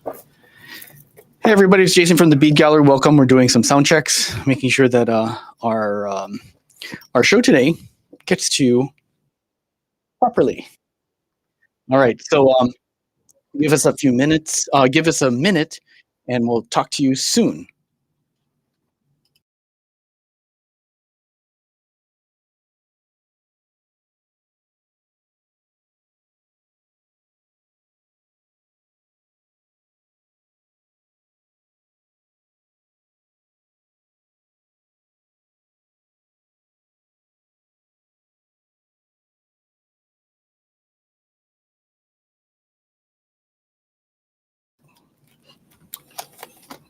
Hey everybody, it's Jason from the Bead Gallery. Welcome. We're doing some sound checks, making sure that our show today gets to you properly. All right, so give us a few minutes. Give us a minute, and we'll talk to you soon.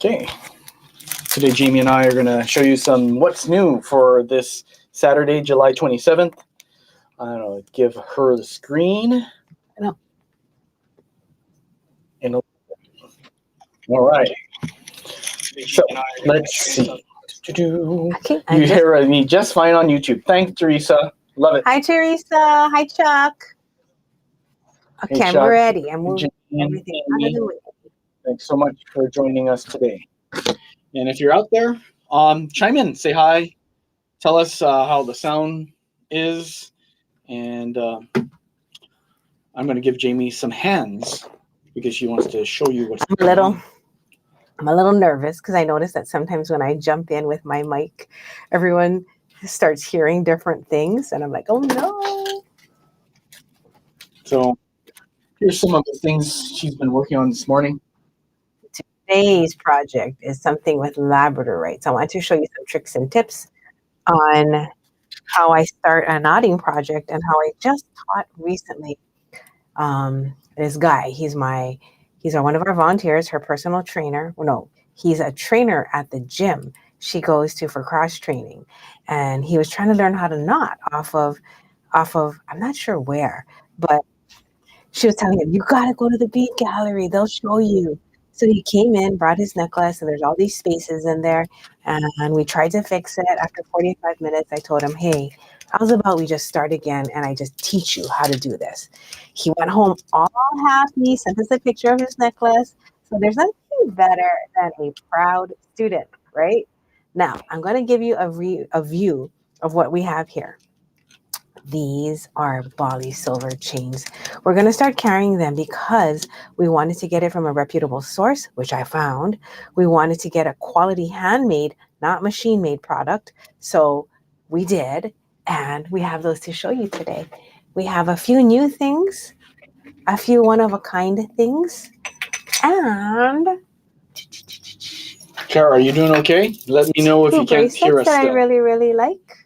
Okay. Today, Jamie and I are going to show you some what's new for this Saturday, July 27th. I don't know, give her the screen. No. All right. So let's see. Okay, You hear me just fine on YouTube. Thanks, Teresa. Love it. Hi, Teresa. Hi, Chuck. Okay, Hey, I'm Chuck. ready. I'm moving everything out of the way. Thanks so much for joining us today. And if you're out there, chime in, say hi, tell us how the sound is, and I'm going to give Jamie some hands because she wants to show you what's going on. I'm a little nervous because I notice that sometimes when I jump in with my mic, everyone starts hearing different things, and I'm like, oh no. So here's some of the things she's been working on this morning. Today's project is something with labradorites. I want to show you some tricks and tips on how I start a knotting project and how I just taught recently this guy. He's one of our volunteers, her personal trainer. Well, no, he's a trainer at the gym she goes to for cross training. And he was trying to learn how to knot off of, I'm not sure where, but she was telling him, you got to go to the Bead Gallery. They'll show you. So he came in, brought his necklace, and there's all these spaces in there. And we tried to fix it. After 45 minutes, I told him, hey, how's about we just start again and I just teach you how to do this? He went home all happy, sent us a picture of his necklace. So there's nothing better than a proud student, right? Now, I'm going to give you a view of what we have here. These are Bali silver chains. We're going to start carrying them because we wanted to get it from a reputable source, which I found. We wanted to get a quality handmade, not machine-made product. So we did, and we have those to show you today. We have a few new things, a few one-of-a-kind things, and... Kara, are you doing okay? Let me know if you can't hear us. That I really, really like.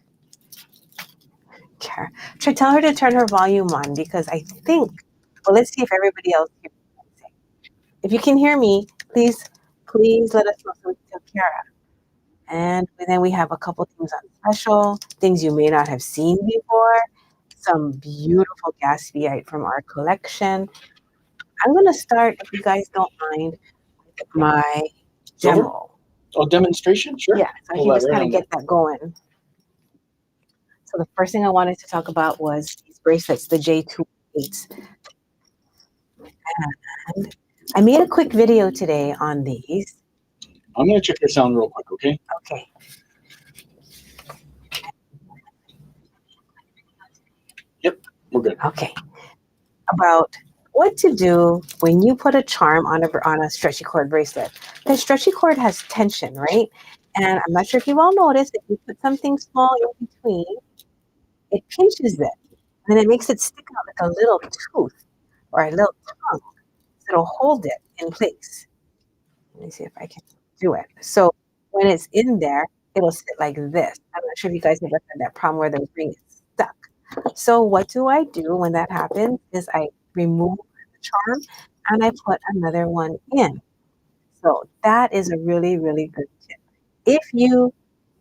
Should I tell her to turn her volume on because I think, well, let's see if everybody else hears what I'm saying. If you can hear me, please let us know so we can tell Kara. And then we have a couple things on special, things you may not have seen before, some beautiful gaspiite from our collection. I'm going to start, if you guys don't mind, with my demo. Oh, demonstration? Sure. Yeah, so I can just kind of get that going. So the first thing I wanted to talk about was these bracelets, the J28s. And I made a quick video today on these. I'm going to check your sound real quick, okay? Okay. Yep, we're good. Okay. About what to do when you put a charm on a stretchy cord bracelet. The stretchy cord has tension, right? And I'm not sure if you all noticed, if you put something small in between, it pinches it, and it makes it stick out like a little tooth or a little tongue. So it'll hold it in place. Let me see if I can do it. So when it's in there, it'll sit like this. I'm not sure if you guys ever had that problem where the ring is stuck. So what do I do when that happens is I remove the charm and I put another one in. So that is a really, really good tip. If you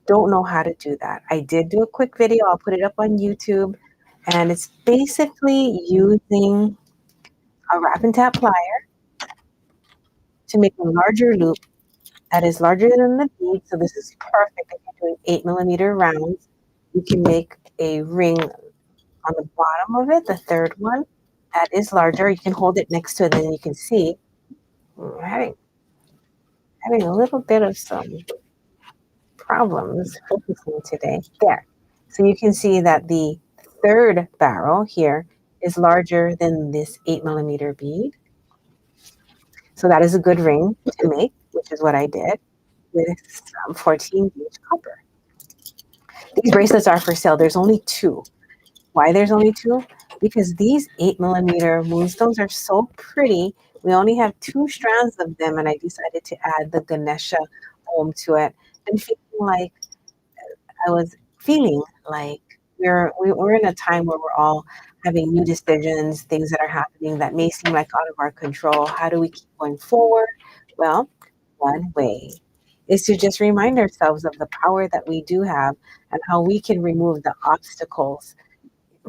don't know how to do that, I did do a quick video. I'll put it up on YouTube. And it's basically using a wrap and tap plier to make a larger loop that is larger than the bead. So this is perfect if you're doing 8mm rounds. You can make a ring on the bottom of it, the third one, that is larger. You can hold it next to it, and then you can see I'm having a little bit of some problems focusing today. There. So you can see that the third barrel here is larger than this 8 millimeter bead. So that is a good ring to make, which is what I did with some 14 gauge copper. These bracelets are for sale. There's only two. Why there's only two? Because these 8 millimeter moonstones are so pretty. We only have 2 strands of them, and I decided to add the Ganesha home to it. And I was feeling like we're in a time where we're all having new decisions, things that are happening that may seem like out of our control. How do we keep going forward? Well, one way is to just remind ourselves of the power that we do have and how we can remove the obstacles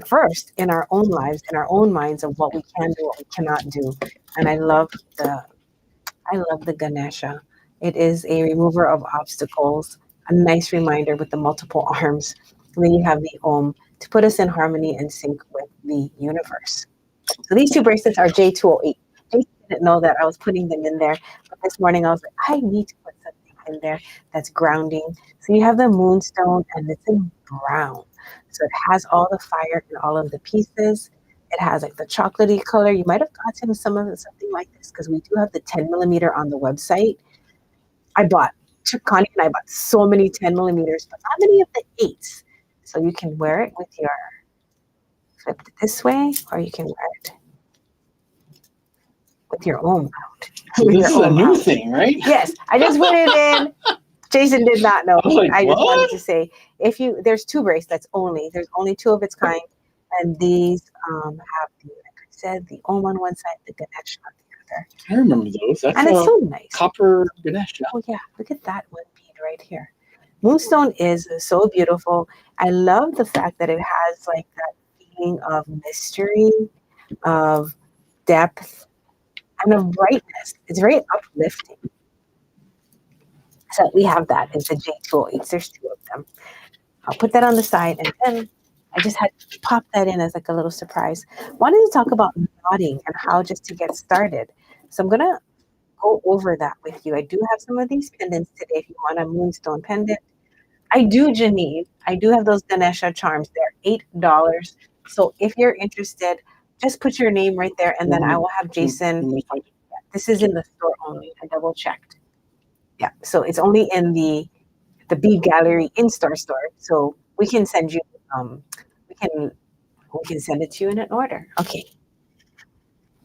first in our own lives, in our own minds of what we can do, what we cannot do. And I love the Ganesha. It is a remover of obstacles, a nice reminder with the multiple arms. And then you have the Om to put us in harmony and sync with the universe. So these two bracelets are J208. Jason didn't know that I was putting them in there, but this morning I was like, I need to put something in there that's grounding. So you have the moonstone and it's in brown. So it has all the fire in all of the pieces. It has like the chocolatey color. You might have gotten some of it, something like this, because we do have the 10 millimeter on the website. Connie and I bought so many 10 millimeters, but not many of the 8s. So you can wear it with your, flip it this way, or you can wear it with your own out. So this is a new thing, right? Yes, I just put it in. Jason did not know. I just wanted to say, there's 2 bracelets only. There's only 2 of its kind, and these have the, like I said, the Om on one side, the Ganesh on the other. I remember those. That's and it's so nice. Copper Ganesh. Oh yeah, look at that one bead right here. Moonstone is so beautiful. I love the fact that it has like that feeling of mystery, of depth, and of brightness. It's very uplifting. So we have that as the J208s. There's 2 of them. I'll put that on the side, and then I just had to pop that in as like a little surprise. Wanted to talk about knotting and how just to get started. So I'm gonna go over that with you. I do have some of these pendants today. If you want a moonstone pendant, I do, Janine. I do have those Ganesha charms. They're $8. So if you're interested, just put your name right there, and then I will have Jason. Yeah, this is in the store only. I double checked. Yeah, so it's only in the Bead Gallery in-store store. So we can send you. We can send it to you in an order. Okay.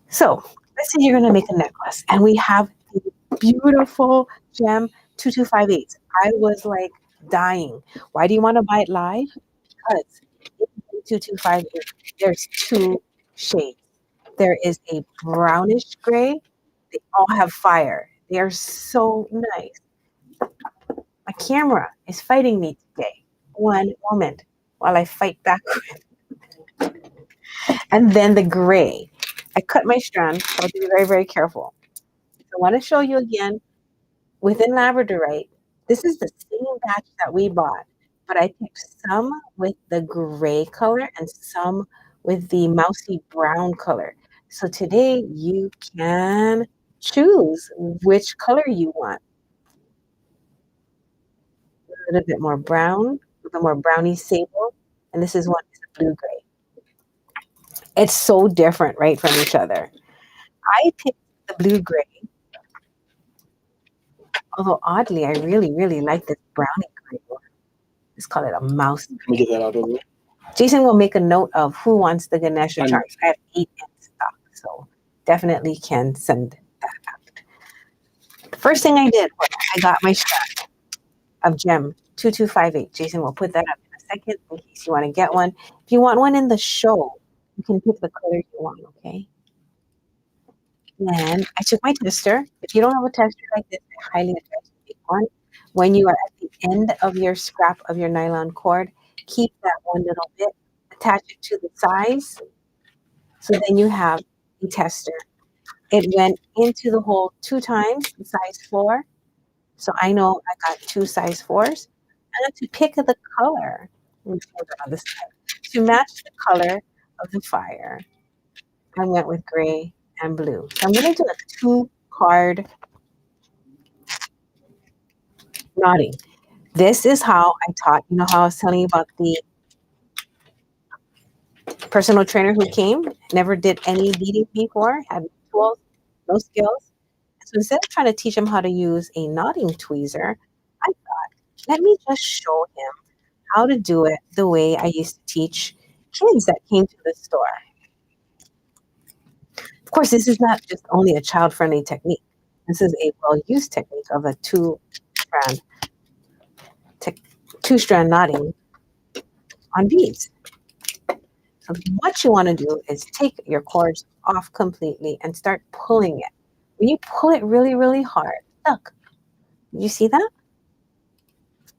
So let's say you're gonna make a necklace, and we have the beautiful gem 2258. I was like dying. Why do you want to buy it live? Because in 2258, there's 2 shades. There is a brownish gray. They all have fire. They are so nice. My camera is fighting me today. One moment while I fight back with. And then the gray. I cut my strand, so I have to be very, very careful. So I want to show you again within labradorite. This is the same batch that we bought, but I picked some with the gray color and some with the mousy brown color. So today you can choose which color you want. A little bit more brown, a little more browny sable, and this is one is a blue gray. It's so different, right, from each other. I picked the blue gray, although oddly, I really, really like this brownie gray one. Let's call it a mouse. Let me get that out of the way. Jason will make a note of who wants the Ganesha charms. I have 8 in stock, so definitely can send that out. The first thing I did was I got my strap of gem 2258. Jason will put that up in a second in case you want to get one. If you want one in the show, you can pick the color you want, okay? Then I took my tester. If you don't have a tester like this, I highly advise you take one. When you are at the end of your scrap of your nylon cord, keep that one little bit, attach it to the size. So then you have a tester. It went into the hole 2 times, the size 4. So I know I got 2 size 4s. And to pick the color, on the side, to match the color of the fire, I went with gray and blue. So I'm going to do a 2 card knotting. This is how I taught, you know how I was telling you about the personal trainer who came, never did any beading before, had no tools, no skills. So instead of trying to teach him how to use a knotting tweezer, I thought, let me just show him how to do it the way I used to teach kids that came to the store. Of course, this is not just only a child-friendly technique. This is a well-used technique of a two-strand knotting on beads. So what you want to do is take your cords off completely and start pulling it. When you pull it really, really hard, look, you see that?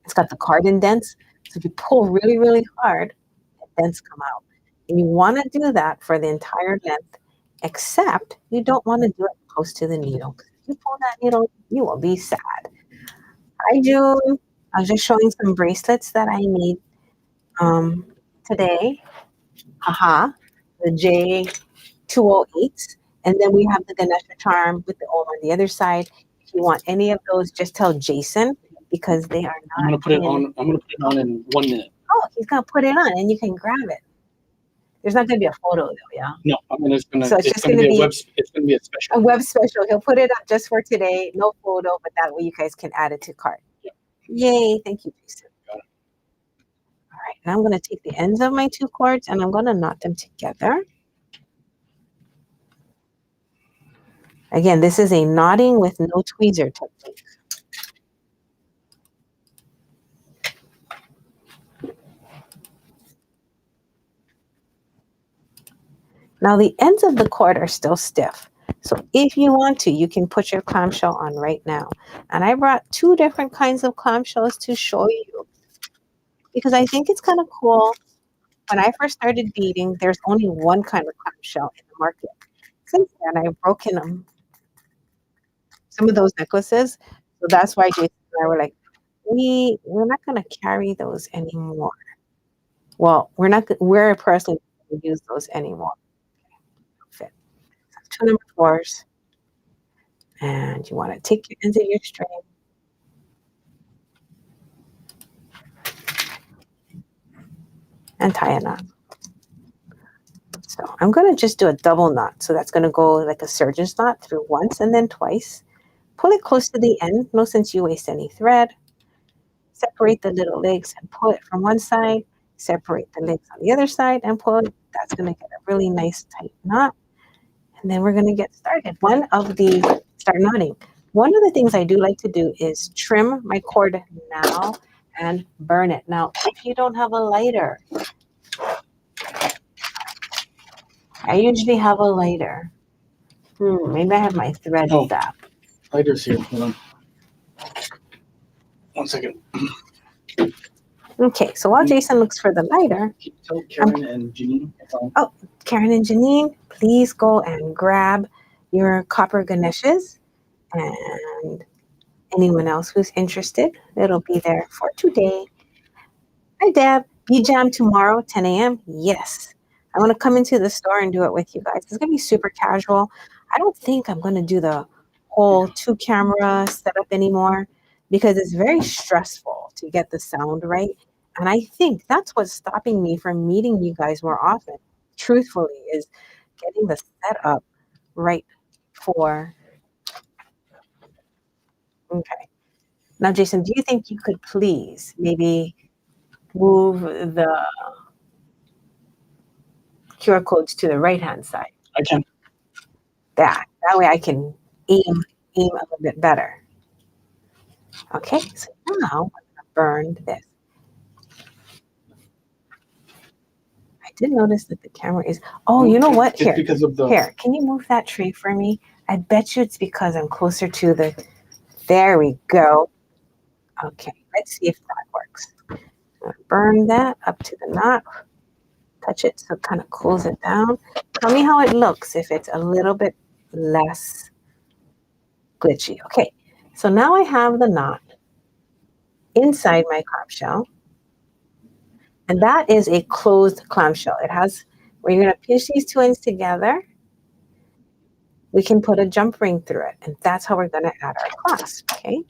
It's got the card indents. So if you pull really, really hard, the dents come out. And you want to do that for the entire length, except you don't want to do it close to the needle. If you pull that needle, you will be sad. Hi, June. I was just showing some bracelets that I made today. Haha, the J208s. And then we have the Ganesha charm with the O on the other side. If you want any of those, just tell Jason because they are not. I'm gonna put it on in 1 minute. Oh, he's gonna put it on and you can grab it. There's not gonna be a photo though, yeah. No, it's gonna be a special. A web special. He'll put it up just for today. No photo, but that way you guys can add it to cart. Yep. Yay! Thank you, Jason. Got it. All right, now I'm gonna take the ends of my two cords and I'm gonna knot them together. Again, this is a knotting with no tweezer technique. Now the ends of the cord are still stiff. So if you want to, you can put your clamshell on right now. And I brought two different kinds of clamshells to show you because I think it's kind of cool. When I first started beading, there's only one kind of clamshell in the market. Since then, I've broken them. Some of those necklaces. So that's why Jason and I were like, we're not going to carry those anymore. Well, we're personally going to use those anymore. Fit. So 2 number 4s. And you want to take your ends of your string. And tie a knot. So I'm going to just do a double knot. So that's going to go like a surgeon's knot through once and then twice. Pull it close to the end. No sense you waste any thread. Separate the little legs and pull it from one side. Separate the legs on the other side and pull it. That's going to get a really nice tight knot. And then we're going to get started. Start knotting. One of the things I do like to do is trim my cord now and burn it. Now, if you don't have a lighter, I usually have a lighter. Maybe I have my thread zap. Lighter's here. Hold on. 1 second. Okay, so while Jason looks for the lighter. Tell Karen and Janine. Oh, Karen and Janine, please go and grab your copper ganeshes. And anyone else who's interested, it'll be there for today. Hi, Deb. Bead Jam tomorrow, 10 a.m. Yes. I'm going to come into the store and do it with you guys. It's going to be super casual. I don't think I'm going to do the whole 2-camera setup anymore because it's very stressful to get the sound right. And I think that's what's stopping me from meeting you guys more often, truthfully, is getting the setup right for. Okay. Now, Jason, do you think you could please maybe move the QR codes to the right-hand side? I can. That way I can aim a little bit better. Okay, so now I'm going to burn this. I did notice that the camera is, you know what? Here, because of the... Here, can you move that tree for me? I bet you it's because I'm closer to the, there we go. Okay, let's see if that works. I'm going to burn that up to the knot. Touch it so it kind of cools it down. Tell me how it looks if it's a little bit less glitchy. Okay, so now I have the knot inside my clamshell. And that is a closed clamshell. It has, where you're going to pinch these two ends together. we can put a jump ring through it. And that's how we're going to add our clasp, okay?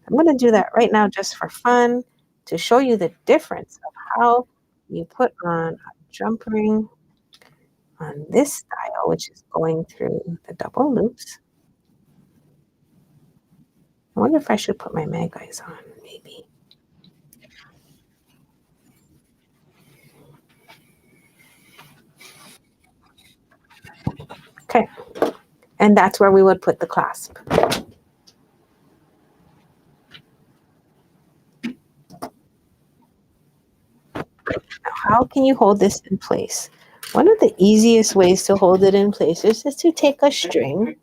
I'm going to do that right now just for fun to show you the difference of how you put on a jump ring on this style, which is going through the double loops. I wonder if I should put my mag eyes on, maybe. Okay, and that's where we would put the clasp. Now, how can you hold this in place? One of the easiest ways to hold it in place is just to take a string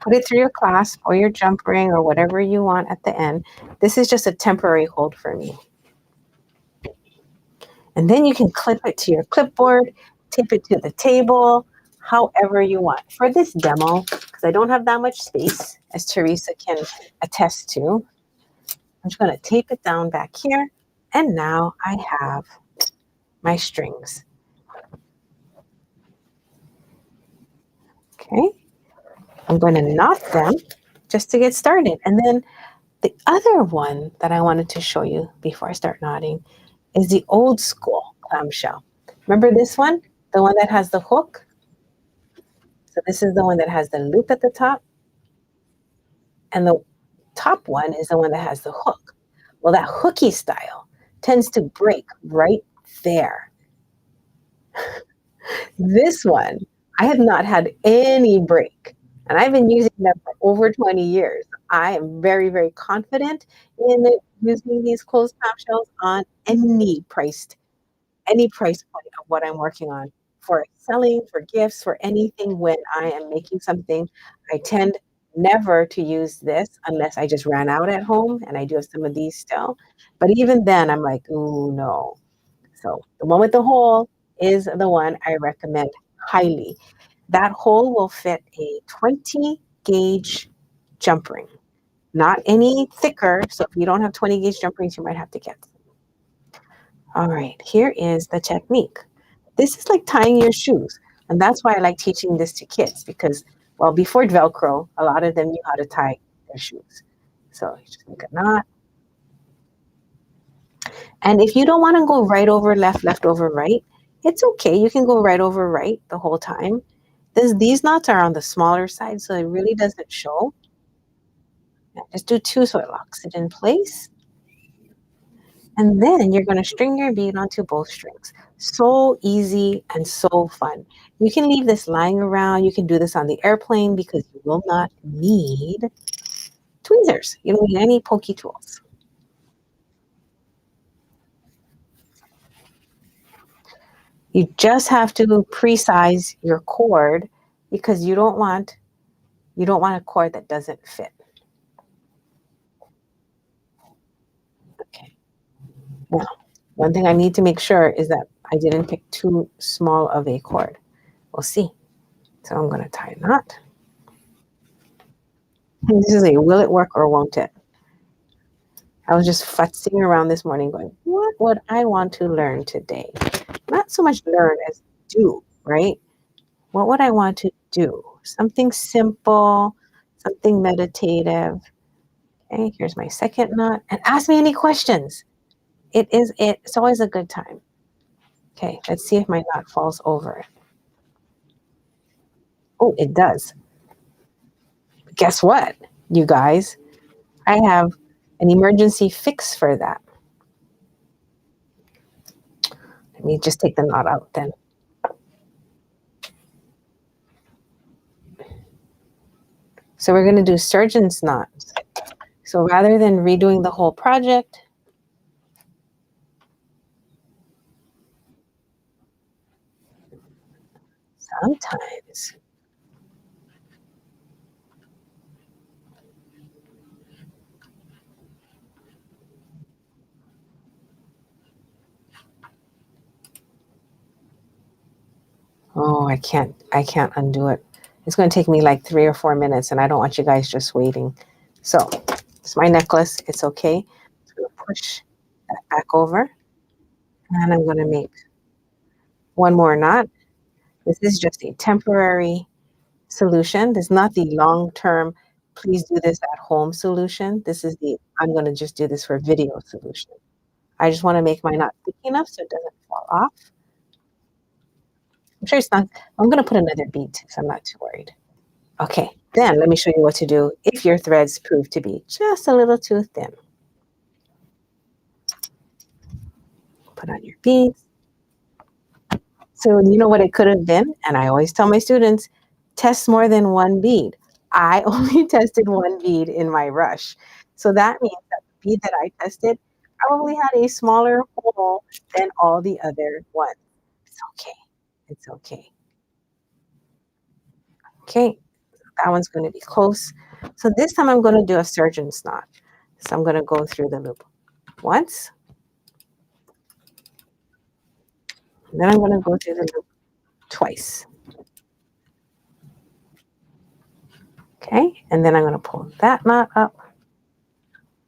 put it through your clasp or your jump ring or whatever you want at the end. This is just a temporary hold for me. And then you can clip it to your clipboard, tape it to the table, however you want. For this demo, because I don't have that much space, as Teresa can attest to, I'm just going to tape it down back here. And now I have my strings. Okay. I'm going to knot them just to get started. And then the other one that I wanted to show you before I start knotting is the old school clamshell. Remember this one? The one that has the hook? So this is the one that has the loop at the top. And the top one is the one that has the hook. Well, that hooky style tends to break right there. This one, I have not had any break. And I've been using them for over 20 years. I am very, very confident in using these closed clamshells on any price point of what I'm working on. For selling, for gifts, for anything when I am making something, I tend never to use this unless I just ran out at home, and I do have some of these still. But even then, I'm like, ooh, no. So the one with the hole is the one I recommend highly. That hole will fit a 20 gauge jump ring, not any thicker. So if you don't have 20 gauge jump rings, you might have to get some. All right, here is the technique. This is like tying your shoes. And that's why I like teaching this to kids because, well, before Velcro, a lot of them knew how to tie their shoes. So you just make a knot. And if you don't want to go right over left, left over right, it's okay. You can go right over right the whole time. These knots are on the smaller side, so it really doesn't show. Just do 2 so it locks it in place. And then you're going to string your bead onto both strings. So easy and so fun. You can leave this lying around. You can do this on the airplane because you will not need tweezers. You don't need any pokey tools. You just have to pre-size your cord because you don't want a cord that doesn't fit. Okay. Now, one thing I need to make sure is that I didn't pick too small of a cord. We'll see. So I'm going to tie a knot. And this is a will it work or won't it? I was just futzing around this morning going, what would I want to learn today? Not so much learn as do, right? What would I want to do? Something simple, something meditative. Okay, here's my second knot. And ask me any questions. It's always a good time. Okay, let's see if my knot falls over. Oh, it does. Guess what, you guys? I have an emergency fix for that. Let me just take the knot out then. So we're going to do surgeon's knots. So rather than redoing the whole project, sometimes oh, I can't undo it. It's going to take me like 3 or 4 minutes, and I don't want you guys just waiting. So it's my necklace. It's okay. I'm going to push that back over. And I'm going to make one more knot. This is just a temporary solution. This is not the long-term, please do this at home solution. This is the, I'm going to just do this for video solution. I just want to make my knot thick enough so it doesn't fall off. I'm sure it's not, I'm going to put another bead too, so I'm not too worried. Okay, then let me show you what to do if your threads prove to be just a little too thin. Put on your beads. So you know what it could have been? And I always tell my students, test more than one bead. I only tested one bead in my rush. So that means that the bead that I tested probably had a smaller hole than all the other ones. It's okay. It's okay. Okay, that one's going to be close. So this time I'm going to do a surgeon's knot. So I'm going to go through the loop once. And then I'm going to go through the loop twice. Okay, and then I'm going to pull that knot up.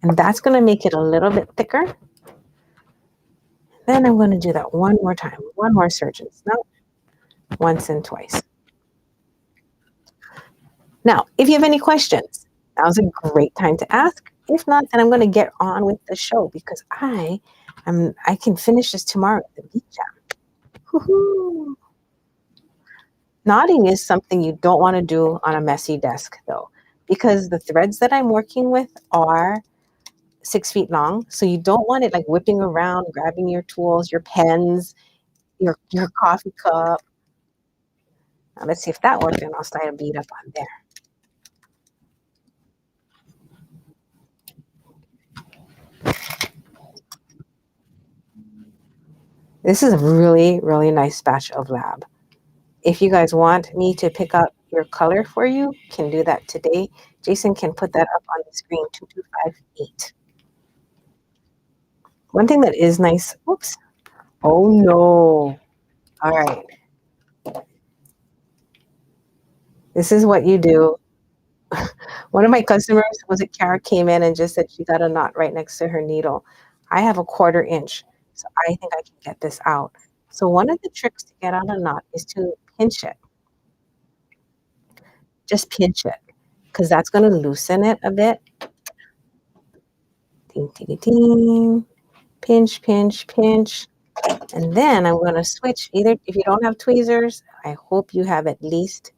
And that's going to make it a little bit thicker. Then I'm going to do that one more time. One more surgeon's knot. Once and twice. Now, if you have any questions, now's a great time to ask. If not, then I'm going to get on with the show because I can finish this tomorrow at the beach jam. Woohoo! Knotting is something you don't want to do on a messy desk though, because the threads that I'm working with are 6 feet long. So you don't want it like whipping around, grabbing your tools, your pens, your coffee cup. Now let's see if that worked, and I'll start a bead up on there. This is a really, really nice batch of lab. If you guys want me to pick up your color for you, can do that today. Jason can put that up on the screen, 2258. One thing that is nice, oops. Oh no. All right. This is what you do. One of my customers, was it Kara, came in and just said she got a knot right next to her needle. I have a 1/4 inch, so I think I can get this out. So one of the tricks to get out a knot is to pinch it. Just pinch it, because that's going to loosen it a bit. Ding, ding, ding. Pinch, pinch, pinch. And then I'm going to switch, either if you don't have tweezers, I hope you have at least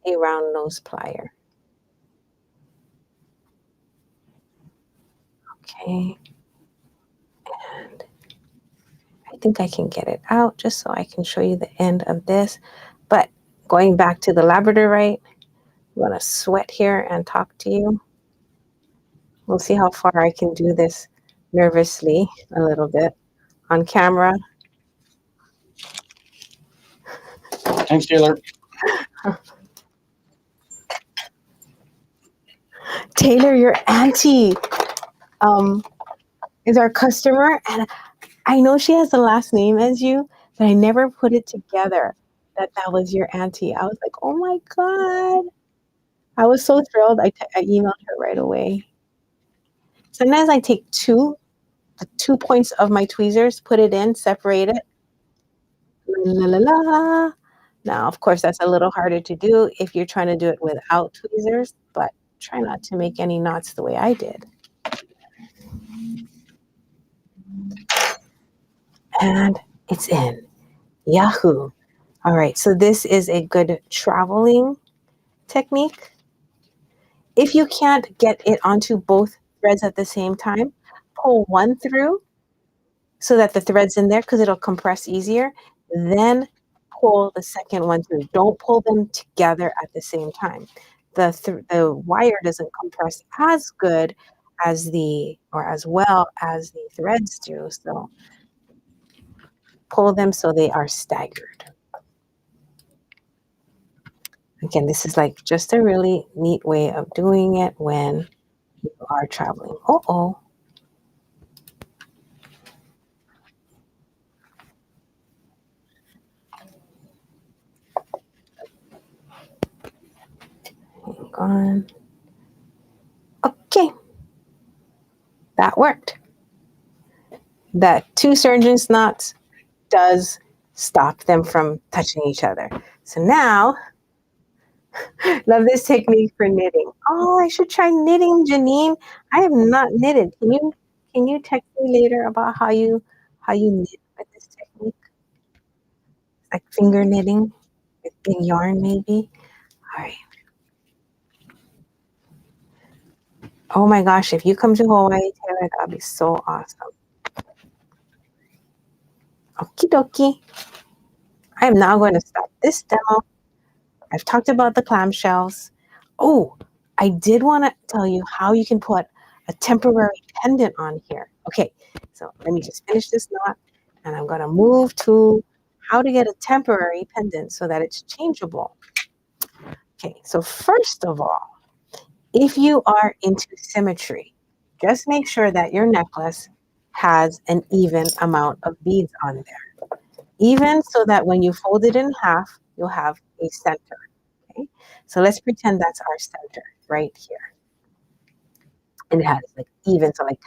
a round nose plier. Okay. And I think I can get it out just so I can show you the end of this. But going back to the labradorite, I'm going to sweat here and talk to you. We'll see how far I can do this nervously a little bit on camera. Thanks, Taylor. Taylor, your auntie is our customer, and I know she has the last name as you, but I never put it together that that was your auntie. I was like, oh my God. I was so thrilled. I emailed her right away. Sometimes I take the 2 points of my tweezers, put it in, separate it. La, la, la, la. Now, of course, that's a little harder to do if you're trying to do it without tweezers, but try not to make any knots the way I did. And it's in. Yahoo! All right, so this is a good traveling technique. If you can't get it onto both threads at the same time, pull one through so that the thread's in there because it'll compress easier. Then pull the second one through. Don't pull them together at the same time. The wire doesn't compress as good as as well as the threads do. So pull them so they are staggered. Again, this is like just a really neat way of doing it when you are traveling. Uh-oh. Hang on. Okay. That worked. That 2 surgeon's knots does stop them from touching each other. So now, love this technique for knitting. Oh, I should try knitting, Janine. I have not knitted. Can you text me later about how you knit with this technique? Like finger knitting with big yarn, maybe. All right. Oh my gosh, if you come to Hawaii, Taylor, that'd be so awesome. Okie dokie. I am now going to stop this demo. I've talked about the clamshells. Oh, I did want to tell you how you can put a temporary pendant on here. Okay, so let me just finish this knot, and I'm going to move to how to get a temporary pendant so that it's changeable. Okay, so first of all, if you are into symmetry, just make sure that your necklace has an even amount of beads on there. Even so that when you fold it in half, you'll have a center. Okay, so let's pretend that's our center right here. And it has like even, so like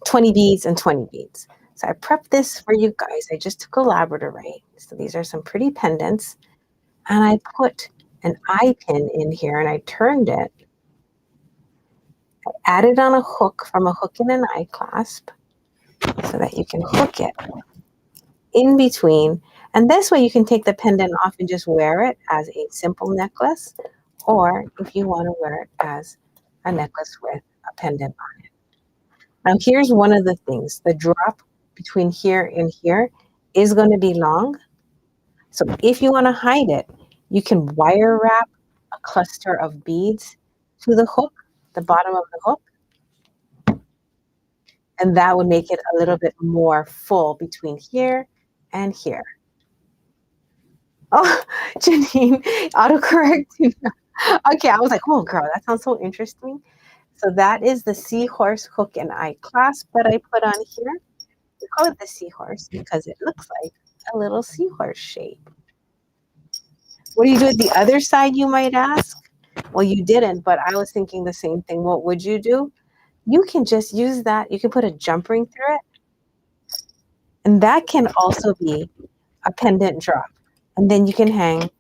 20 beads and 20 beads. So I prepped this for you guys. I just took a labradorite. So these are some pretty pendants. And I put an eye pin in here and I turned it. I added on a hook from a hook and an eye clasp so that you can hook it in between. And this way you can take the pendant off and just wear it as a simple necklace, or if you want to wear it as a necklace with a pendant on it. Now here's one of the things. The drop between here and here is going to be long. So if you want to hide it, you can wire wrap a cluster of beads to the hook, the bottom of the hook, and that would make it a little bit more full between here and here. Oh, Janine, autocorrect. Okay, I was like, oh, girl, that sounds so interesting. So that is the seahorse hook and eye clasp that I put on here. We call it the seahorse because it looks like a little seahorse shape. What do you do with the other side, you might ask? Well, you didn't, but I was thinking the same thing. What would you do? You can just use that. You can put a jump ring through it. And that can also be a pendant drop. And then you can hang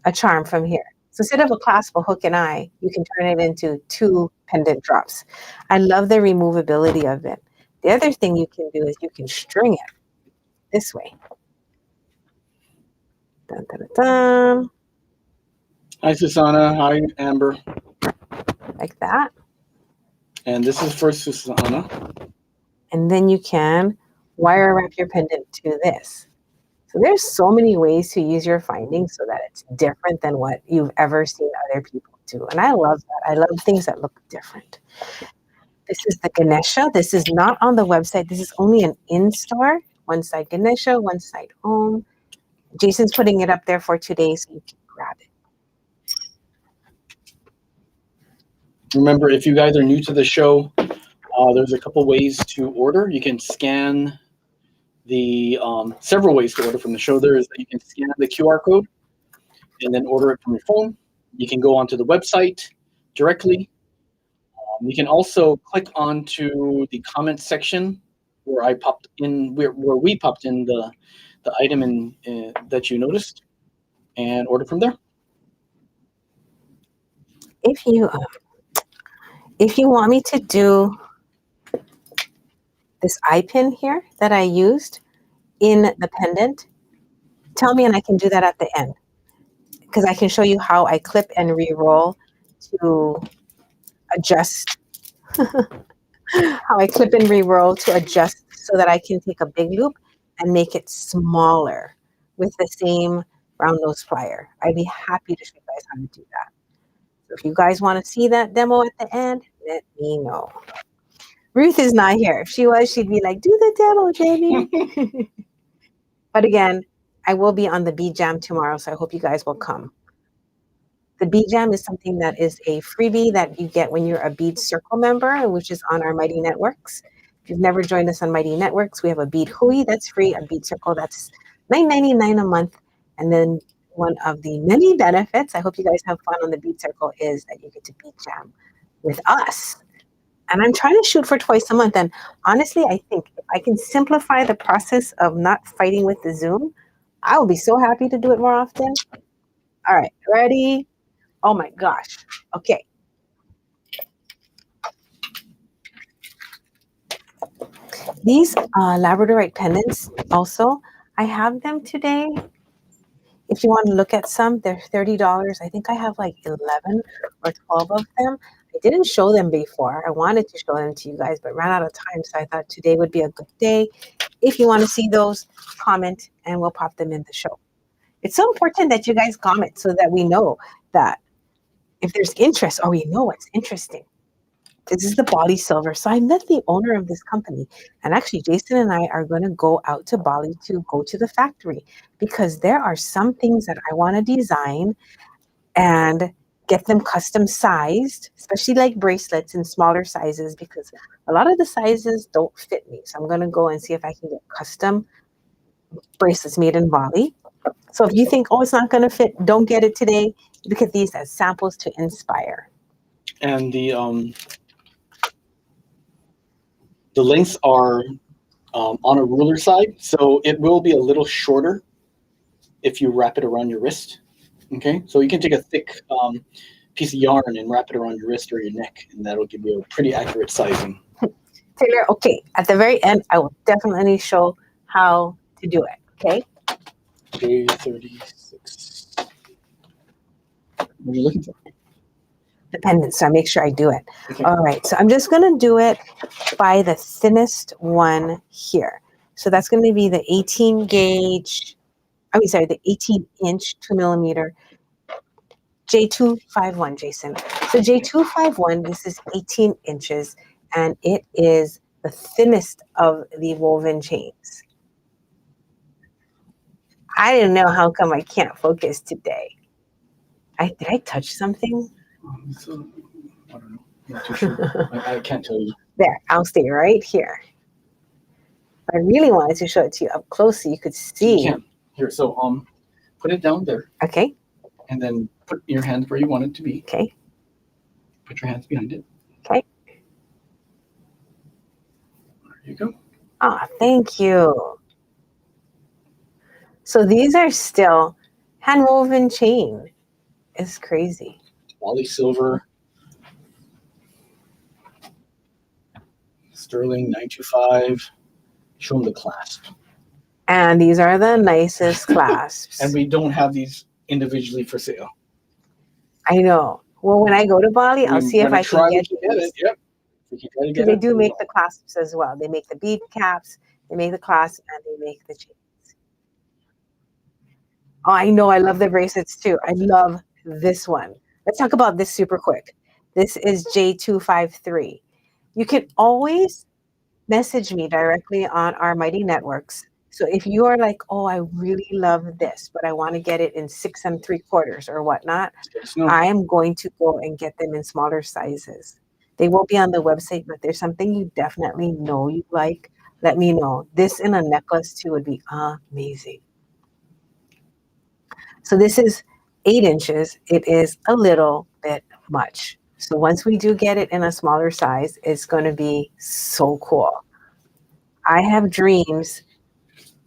a charm from here. So instead of a clasp, a hook and eye, you can turn it into 2 pendant drops. I love the removability of it. The other thing you can do is you can string it this way. Dun, dun, dun, dun. Hi, Susanna. Hi, Amber. Like that. And this is for Susanna. And then you can wire wrap your pendant to this. So there's so many ways to use your findings so that it's different than what you've ever seen other people do. And I love that. I love things that look different. This is the Ganesha. This is not on the website. This is only an in-store. One side Ganesha, one side Om. Jason's putting it up there for today so you can grab it. Remember, if you guys are new to the show, there's a couple ways to order. You can scan the several ways to order from the show. There is that you can scan the QR code and then order it from your phone. You can go onto the website directly. You can also click onto the comment section where I popped in, where we popped in the item in that you noticed, and order from there. If you want me to do this eye pin here that I used in the pendant, tell me and I can do that at the end. Because I can show you how I clip and re-roll to adjust, how I clip and re-roll to adjust so that I can take a big loop and make it smaller with the same round nose plier. I'd be happy to show you guys how to do that. So if you guys want to see that demo at the end, let me know. Ruth is not here. If she was, she'd be like, do the demo, Jamie. But again, I will be on the Bead Jam tomorrow, so I hope you guys will come. The Bead Jam is something that is a freebie that you get when you're a Bead Circle member, which is on our Mighty Networks. If you've never joined us on Mighty Networks, we have a Bead Hui that's free, a Bead Circle that's $9.99 a month. And then one of the many benefits, I hope you guys have fun on the Bead Circle, is that you get to Bead Jam with us. And I'm trying to shoot for twice a month. And honestly, I think if I can simplify the process of not fighting with the Zoom, I will be so happy to do it more often. All right, ready? Oh my gosh. Okay. These labradorite pendants also, I have them today. If you want to look at some, they're $30. I think I have like 11 or 12 of them. I didn't show them before. I wanted to show them to you guys, but ran out of time. So I thought today would be a good day. If you want to see those, comment and we'll pop them in the show. It's so important that you guys comment so that we know that if there's interest or we know what's interesting. This is the Bali Silver. So I met the owner of this company. And actually, Jason and I are going to go out to Bali to go to the factory because there are some things that I want to design and get them custom sized, especially like bracelets in smaller sizes because a lot of the sizes don't fit me. So I'm going to go and see if I can get custom bracelets made in Bali. So if you think, oh, it's not going to fit, don't get it today. Look at these as samples to inspire. And the lengths are on a ruler side, so it will be a little shorter if you wrap it around your wrist. Okay, so you can take a thick piece of yarn and wrap it around your wrist or your neck, and that'll give you a pretty accurate sizing. Taylor, okay, at the very end, I will definitely show how to do it, okay? Day 36. What are you looking for? The pendant, so I make sure I do it. Okay. All right, so I'm just going to do it by the thinnest one here. So that's going to be the 18 gauge, the 18 inch 2 millimeter J251, Jason. So J251, this is 18 inches, and it is the thinnest of the woven chains. I didn't know how come I can't focus today. Did I touch something? So, I don't know. I'm not too sure. I can't tell you. There, I'll stay right here. I really wanted to show it to you up close so you could see. You can. Here, so put it down there. Okay. And then put your hands where you want it to be. Okay. Put your hands behind it. Okay. There you go. Ah, thank you. So these are still hand woven chain. It's crazy. Bali silver. Sterling 925. Show them the clasp. And these are the nicest clasps. And we don't have these individually for sale. I know. Well, when I go to Bali, I'll see if I can get it. Yep. Because they do make the clasps as well. They make the bead caps, they make the clasps, and they make the chains. Oh, I know. I love the bracelets too. I love this one. Let's talk about this super quick. This is J253. You can always message me directly on our Mighty Networks. So if you are like, oh, I really love this, but I want to get it in 6 3/4 or whatnot, I am going to go and get them in smaller sizes. They will be on the website, but there's something you definitely know you like, let me know. This in a necklace too would be amazing. So this is 8 inches. It is a little bit much. So once we do get it in a smaller size, it's going to be so cool. I have dreams.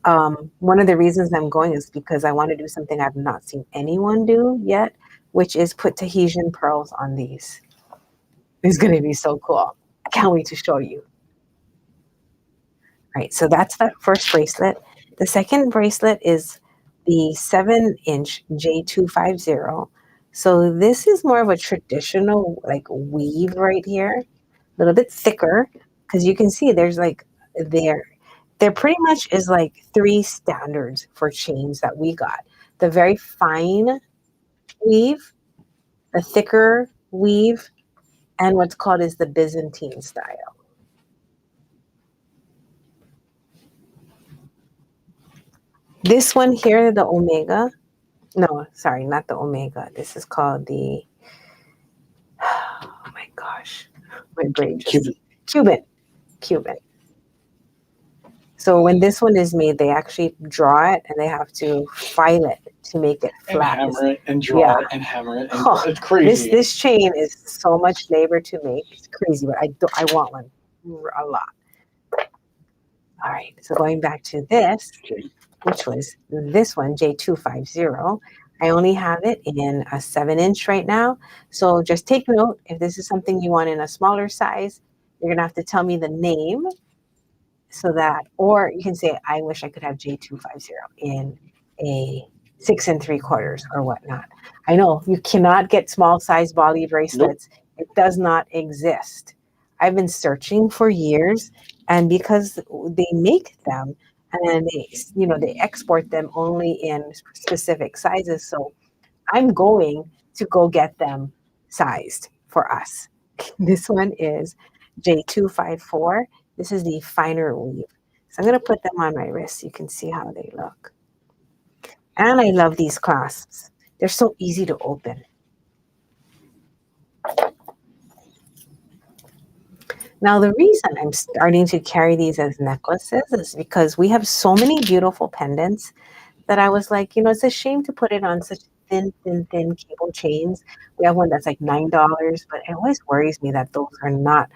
One of the reasons I'm going is because I want to do something I've not seen anyone do yet, which is put Tahitian pearls on these. It's going to be so cool. I can't wait to show you. All right, so that's that first bracelet. The second bracelet is the 7-inch J250. So this is more of a traditional like weave right here, a little bit thicker, because you can see there's like there pretty much is like 3 standards for chains that we got. The very fine weave, the thicker weave, and what's called is the Byzantine style. This one here, the Omega. No, sorry, not the Omega. This is called the, oh my gosh, my brain just, Cuban. So when this one is made, they actually draw it and they have to file it to make it And flat. hammer it and draw it and hammer it. And Oh, it's crazy. This chain is so much labor to make. It's crazy, but I want one a lot. All right, so going back to this, which was this one, J250. I only have it in a 7-inch right now. So just take note, if this is something you want in a smaller size, you're gonna have to tell me the name so that, or you can say, I wish I could have J250 in a 6 3/4 or whatnot. I know you cannot get small size Bali bracelets. Nope. It does not exist. I've been searching for years, and because they make them and they export them only in specific sizes. So I'm going to go get them sized for us. This one is J254. This is the finer weave. So I'm going to put them on my wrist so you can see how they look. And I love these clasps. They're so easy to open. Now, the reason I'm starting to carry these as necklaces is because we have so many beautiful pendants that I was like, it's a shame to put it on such thin cable chains. We have one that's like $9, but it always worries me that those are not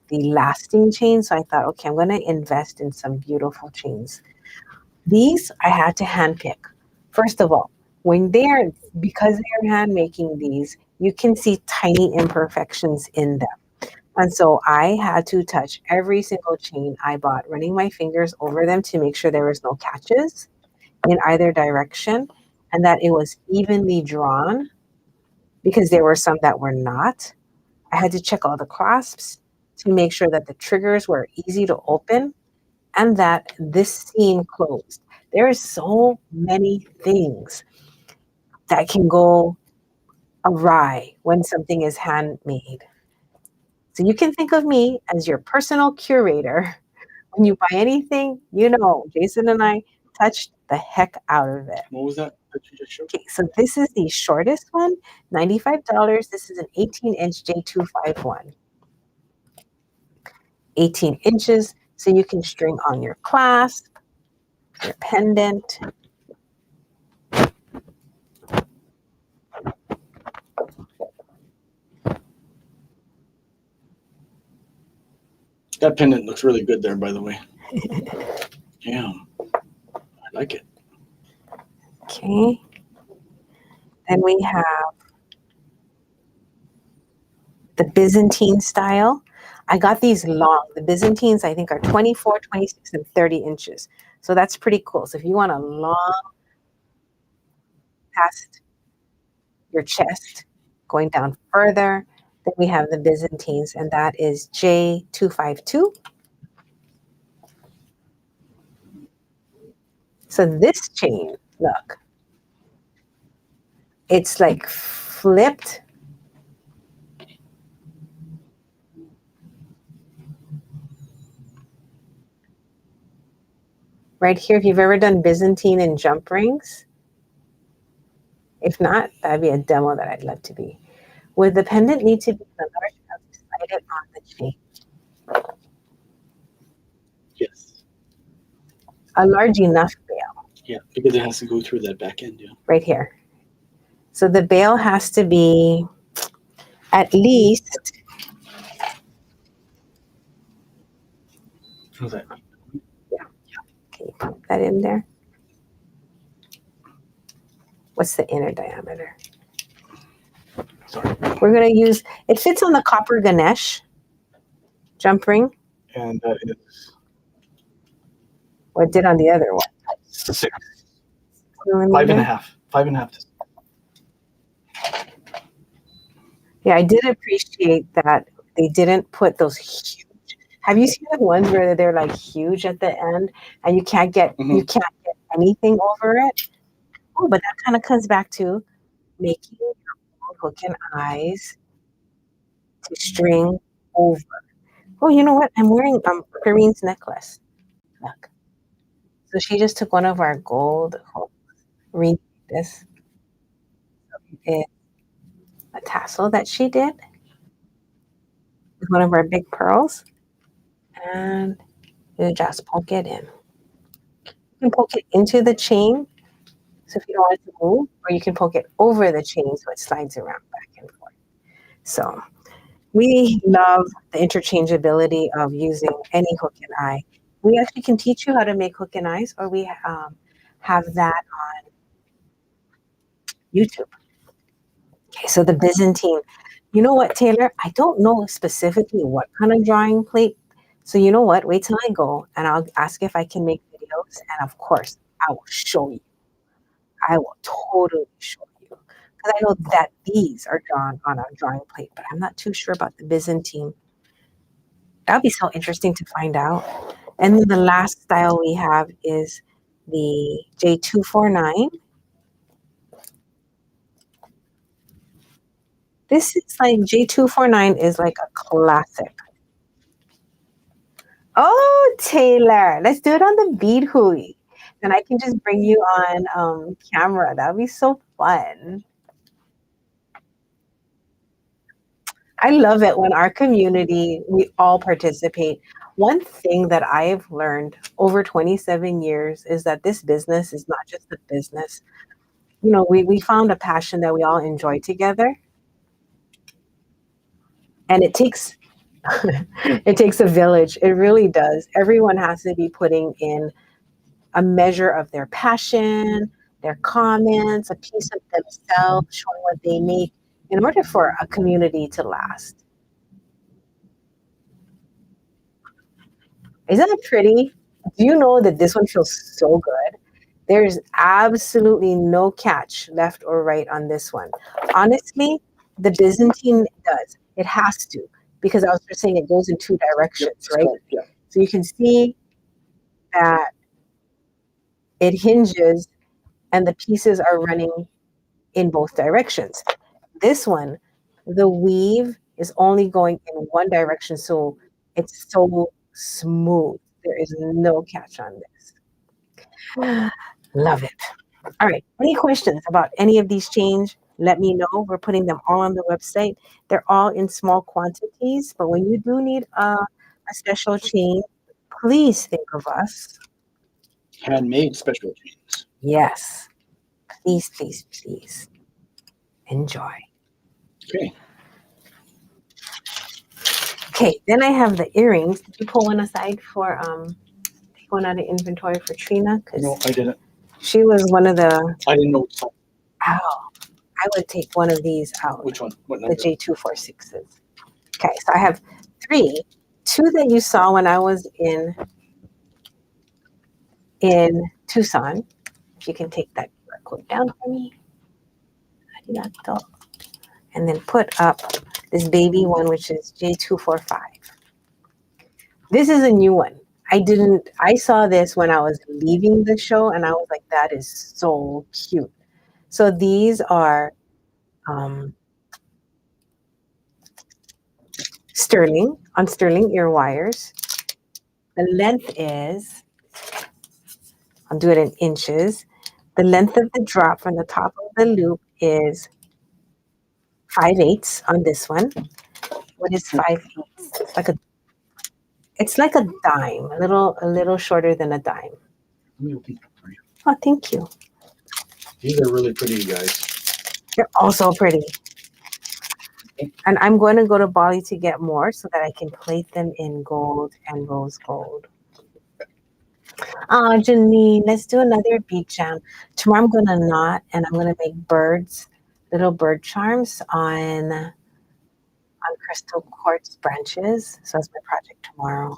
the lasting chains. So I thought, okay, I'm going to invest in some beautiful chains. These I had to handpick. First of all, because they're hand making these, you can see tiny imperfections in them. And so I had to touch every single chain I bought, running my fingers over them to make sure there was no catches in either direction and that it was evenly drawn, because there were some that were not. I had to check all the clasps to make sure that the triggers were easy to open and that this seam closed. There are so many things that can go awry when something is handmade. So you can think of me as your personal curator. When you buy anything, Jason and I touched the heck out of it. What was that you just showed? Okay, so this is the shortest one, $95. This is an 18-inch J251. 18 inches, so you can string on your clasp, your pendant. That pendant looks really good there, by the way. Yeah, I like it. Okay. Then we have the Byzantine style. I got these long. The Byzantines, I think, are 24, 26, and 30 inches. So that's pretty cool. So if you want a long past your chest, going down further, then we have the Byzantines, and that is J252. So this chain, look, it's like flipped. Right here, if you've ever done Byzantine and jump rings, if not, that'd be a demo that I'd love to be. Would the pendant need to be the large enough to slide it on the chain? Yes. A large enough bail. Yeah, because it has to go through that back end, yeah. Right here. So the bail has to be at least. How's that? Yeah. Can you pop that in there? What's the inner diameter? Sorry. We're going to use, it fits on the copper Ganesh jump ring. And that is. Or it did on the other one. 6. 5.5. 5.5. Yeah, I did appreciate that they didn't put those huge. Have you seen the ones where they're like huge at the end and you can't get anything over it? Oh, but that kind of comes back to making your own hook and eyes to string over. Oh, you know what? I'm wearing Kareen's necklace. Look. So she just took one of our gold hooks, remade this. It's a tassel that she did with one of our big pearls. And you just poke it in. You can poke it into the chain So if you don't want it to move, or you can poke it over the chain so it slides around back and forth. So we love the interchangeability of using any hook and eye. We actually can teach you how to make hook and eyes, or we have that on YouTube. Okay, so the Byzantine. You know what, Taylor? I don't know specifically what kind of drawing plate. So you know what? Wait till I go and I'll ask if I can make videos. And of course, I will show you. I will totally show you. Because I know that these are drawn on a drawing plate, but I'm not too sure about the Byzantine. That would be so interesting to find out. And then the last style we have is the J249. This is like J249 is like a classic. Oh, Taylor, let's do it on the bead hui. And I can just bring you on camera. That would be so fun. I love it when our community, we all participate. One thing that I've learned over 27 years is that this business is not just a business. You know, we found a passion that we all enjoy together. And it takes it takes a village. It really does. Everyone has to be putting in a measure of their passion, their comments, a piece of themselves, showing what they make in order for a community to last. Isn't it pretty? Do you know that this one feels so good? There's absolutely no catch left or right on this one. Honestly, the Byzantine does. It has to, because I was just saying it goes in two directions, right? Yeah. So you can see that it hinges and the pieces are running in both directions. This one, the weave is only going in one direction, so it's so smooth. There is no catch on this. Love it. All right. Any questions about any of these chains? Let me know. We're putting them all on the website. They're all in small quantities, but when you do need a special chain, please think of us. Handmade special chains. Yes. Please, please, please. Enjoy. Okay. Okay, then I have the earrings. Did you pull one aside for take one out of inventory for Trina? Because No, I didn't. she was one of the I didn't know which one. I would take one of these out. Which one? What The number? J246s. Okay, so I have three. Two that you saw when I was in Tucson. If you can take that QR code down for me. And then put up this baby one, which is J245. This is a new one. I saw this when I was leaving the show and I was like, that is so cute. So these are sterling ear wires. The length is, I'll do it in inches. The length of the drop from the top of the loop is 5/8 on this one. What is 5/8? It's like a dime, a little shorter than a dime. Let me open it up for you. Oh, thank you. These are really pretty, you guys. They're all so pretty. And I'm going to go to Bali to get more so that I can plate them in gold and rose gold. Janine, let's do another bead jam. Tomorrow I'm going to knot and I'm going to make birds, little bird charms on crystal quartz branches. So that's my project tomorrow.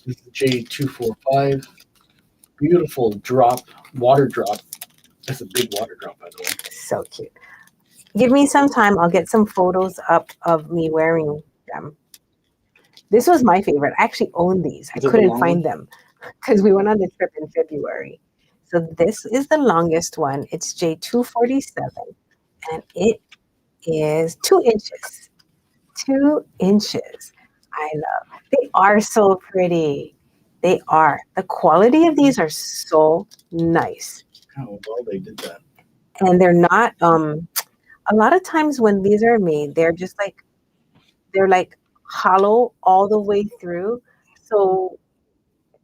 This is J245. Beautiful drop, water drop. That's a big water drop, by the way. So cute. Give me some time. I'll get some photos up of me wearing them. This was my favorite. I actually own these. I couldn't find them because we went on the trip in February. So this is the longest one. It's J247 and it is 2 inches. 2 inches. I love. They are so pretty. They are. The quality of these are so nice. How well they did that. And they're not a lot of times when these are made, they're just like hollow all the way through. So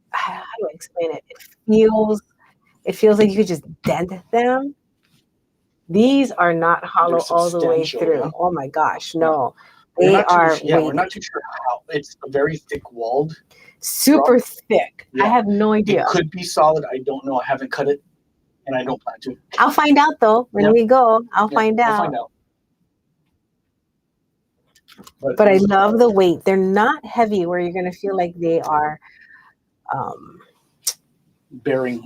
how do I explain it? It feels it feels like you could just dent them. These are not hollow all the way substantial, through. yeah. Oh my gosh, Yeah. no. We're They not too, are yeah, we're weighted. not too sure how. It's a very thick walled. Super thick. I Yeah. have no idea. It could be solid. I don't know. I haven't cut it, and I don't plan to. I'll find out though when Yep. we go. I'll find We'll out. find out. But I love the weight. They're not heavy where you're going to feel like they are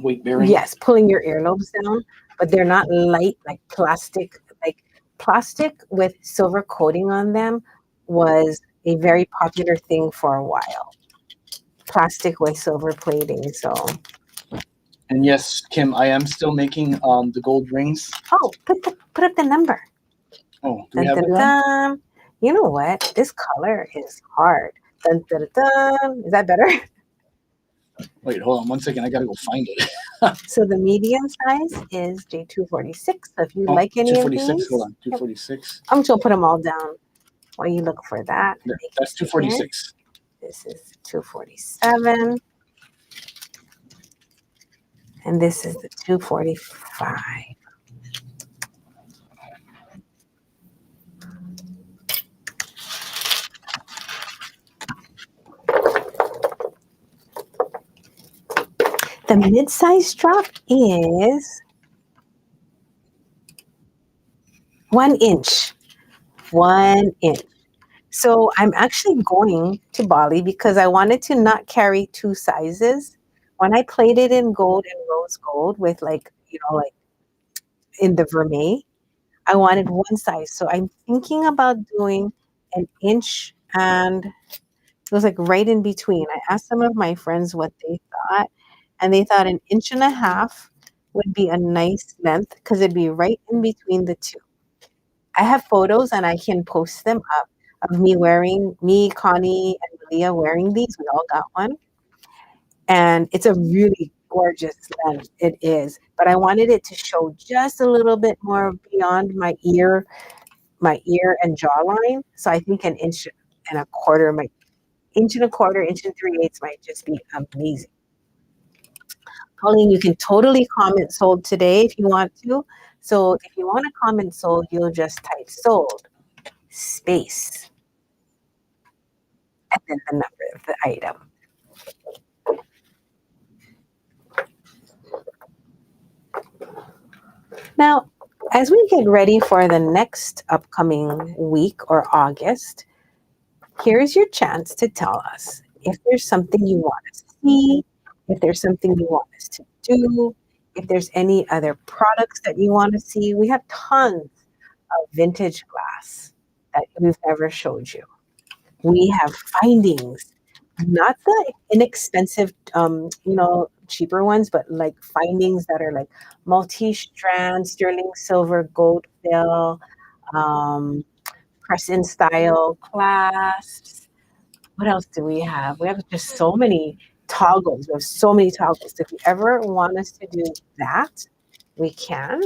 weight bearing. Yes, pulling your earlobes down, but they're not light like plastic. Like plastic with silver coating on them was a very popular thing for a while. Plastic with silver plating. So. And yes, Kim, I am still making the gold rings. Oh, put up the number. Oh, do we have it on? You know what? This color is hard. Dun, dun, dun. Is that better? Wait, hold on 1 second. I gotta go find it. So the medium size is J246. So if you like any of these, hold on, 246. I'm just gonna put them all down while you look for that. There, that's 246. This is 247, and this is the 245. The mid-size drop is 1 inch. 1 inch. So I'm actually going to Bali because I wanted to not carry 2 sizes. When I plated in gold and rose gold with like in the vermeil, I wanted 1 size. So I'm thinking about doing 1 inch, and it was like right in between. I asked some of my friends what they thought, and they thought 1.5 inches would be a nice length because it'd be right in between the two. I have photos and I can post them up of me, Connie, and Malia wearing these. We all got one. And it's a really gorgeous length. It is. But I wanted it to show just a little bit more beyond my ear and jawline. So I think 1.25 inches might, 1.25 inches, 1 3/8 might just be amazing. Colleen, you can totally comment sold today if you want to. So if you want to comment sold, you'll just type sold space and then the number of the item. Now, as we get ready for the next upcoming week or August, here's your chance to tell us if there's something you want us to see, if there's something you want us to do, if there's any other products that you want to see. We have tons of vintage glass that we've never showed you. We have findings, not the inexpensive, cheaper ones, but like findings that are like multi-strand, sterling silver, gold fill, press-in style clasps. What else do we have? We have just so many toggles. We have so many toggles. If you ever want us to do that, we can.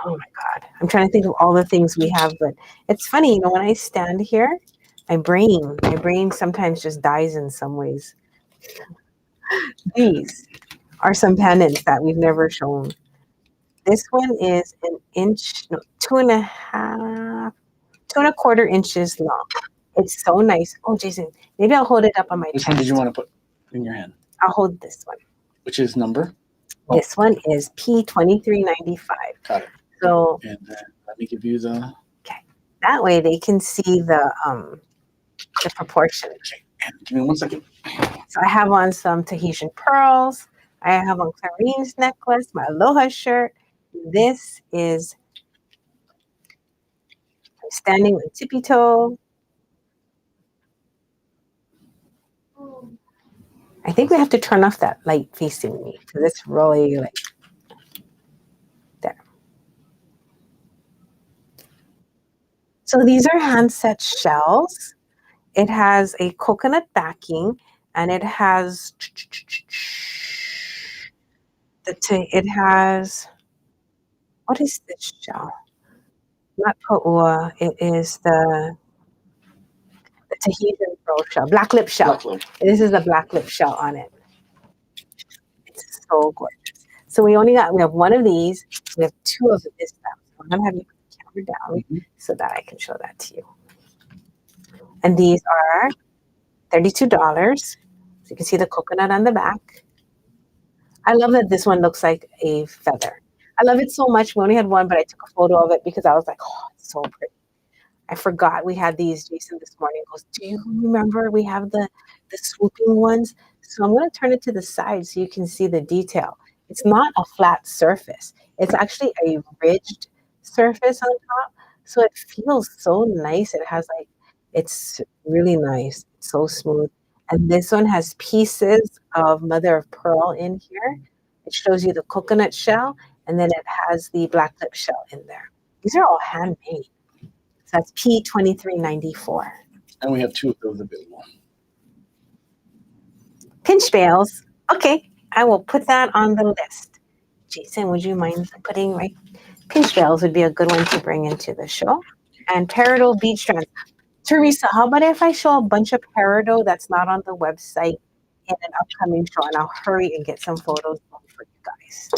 Oh my God. I'm trying to think of all the things we have, but it's funny, when I stand here, my brain sometimes just dies in some ways. These are some pendants that we've never shown. This one is 2.25 inches long. It's so nice. Oh, Jason, maybe I'll hold it up on my chest. Which one did you want to put in your hand? I'll hold this one. Which is number? Oh. This one is P2395. Got it. So, and then let me give you the. Okay, that way they can see the proportion. Okay, give me 1 second. So I have on some Tahitian pearls. I have on Clarine's necklace, my Aloha shirt. This is, I'm standing on tippy toe. I think we have to turn off that light facing me because it's really like there. So these are hand-set shells. It has a coconut backing, and it has what is this shell? Not Pa'ua. It is the Tahitian pearl shell, black lip shell. This is the black lip shell on it. It's so gorgeous. So we have one of these. We have two of this stuff. I'm gonna have you put the camera down so that I can show that to you. And these are $32. So you can see the coconut on the back. I love that this one looks like a feather. I love it so much. We only had one, but I took a photo of it because I was like, oh, it's so pretty. I forgot we had these. Jason this morning goes, do you remember we have the swooping ones? So I'm going to turn it to the side so you can see the detail. It's not a flat surface. It's actually a ridged surface on top. So it feels so nice. It's really nice. It's so smooth. And this one has pieces of mother of pearl in here. It shows you the coconut shell, and then it has the black lip shell in there. These are all handmade. So that's P2394. And we have two of those available. Pinch bales. Okay, I will put that on the list. Jason, would you mind putting my pinch bales would be a good one to bring into the show. And peridot bead strands. Teresa, how about if I show a bunch of peridot that's not on the website in an upcoming show, and I'll hurry and get some photos for you guys.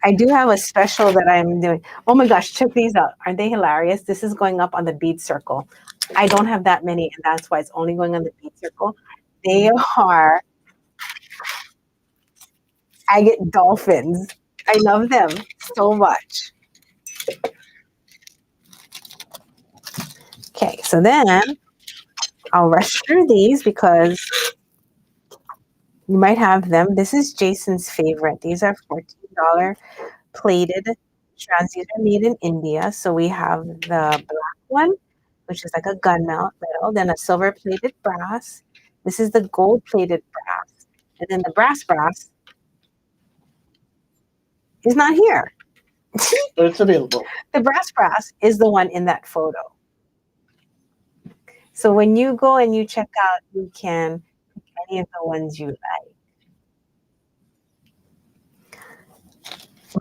I do have a special that I'm doing. Oh my gosh, check these out. Aren't they hilarious? This is going up on the bead circle. I don't have that many, and that's why it's only going on the bead circle. They are agate dolphins. I love them so much. Okay, so then I'll rush through these because you might have them. This is Jason's favorite. These are $14 plated strands. These are made in India. So we have the black one, which is like a gunmetal, then a silver plated brass. This is the gold plated brass. And then the brass is not here. But it's available. The brass is the one in that photo. So when you go and you check out, you can pick any of the ones you like.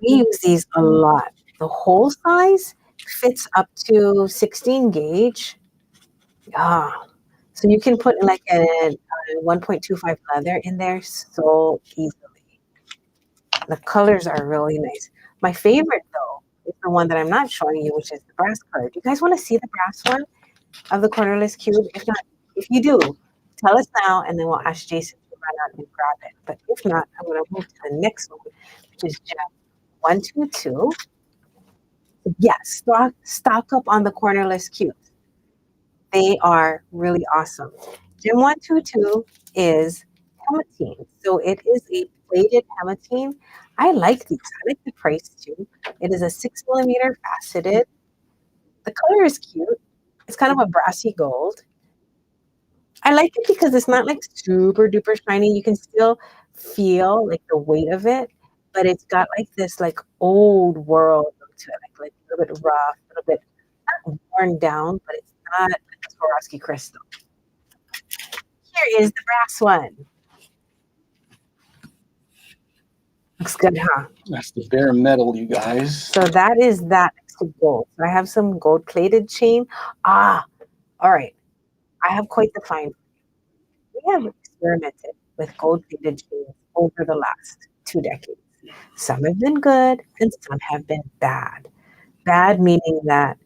We use these a lot. The whole size fits up to 16 gauge. So you can put like a 1.25 leather in there so easily. The colors are really nice. My favorite though is the one that I'm not showing you, which is the brass color. Do you guys want to see the brass one of the cornerless cube? If not, if you do, tell us now, and then we'll ask Jason to run out and grab it. But if not, I'm going to move to the next one, which is Gem 122. Yes, stock up on the cornerless cubes. They are really awesome. Gem 122 is hematine. So it is a plated hematine. I like these. I like the price too. It is a 6mm faceted. The color is cute. It's kind of a brassy gold. I like it because it's not like super duper shiny. You can still feel like the weight of it, but it's got like this like old world look to it, like a little bit rough, a little bit not worn down, but it's not like a Swarovski crystal. Here is the brass one. Looks good, huh? That's the bare metal, you guys. So that is that gold. So I have some gold plated chain. All right. I have quite the find. We have experimented with gold plated chains over the last 2 decades. Some have been good and some have been bad. Bad meaning that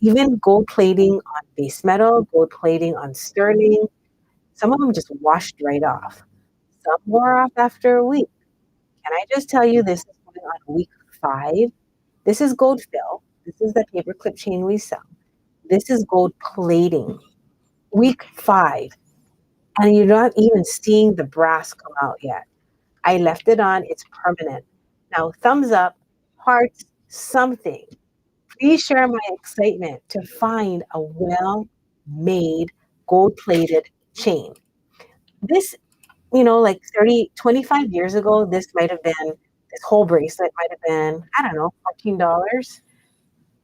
even gold plating on base metal, gold plating on sterling, some of them just washed right off. Some wore off after a week. Can I just tell you this is going on week 5? This is gold fill. This is the paperclip chain we sell. This is gold plating. Week 5. And you're not even seeing the brass come out yet. I left it on. It's permanent. Now, thumbs up, hearts, something. Please share my excitement to find a well-made gold-plated chain. This, like 25 years ago, this whole bracelet might have been, I don't know, $14.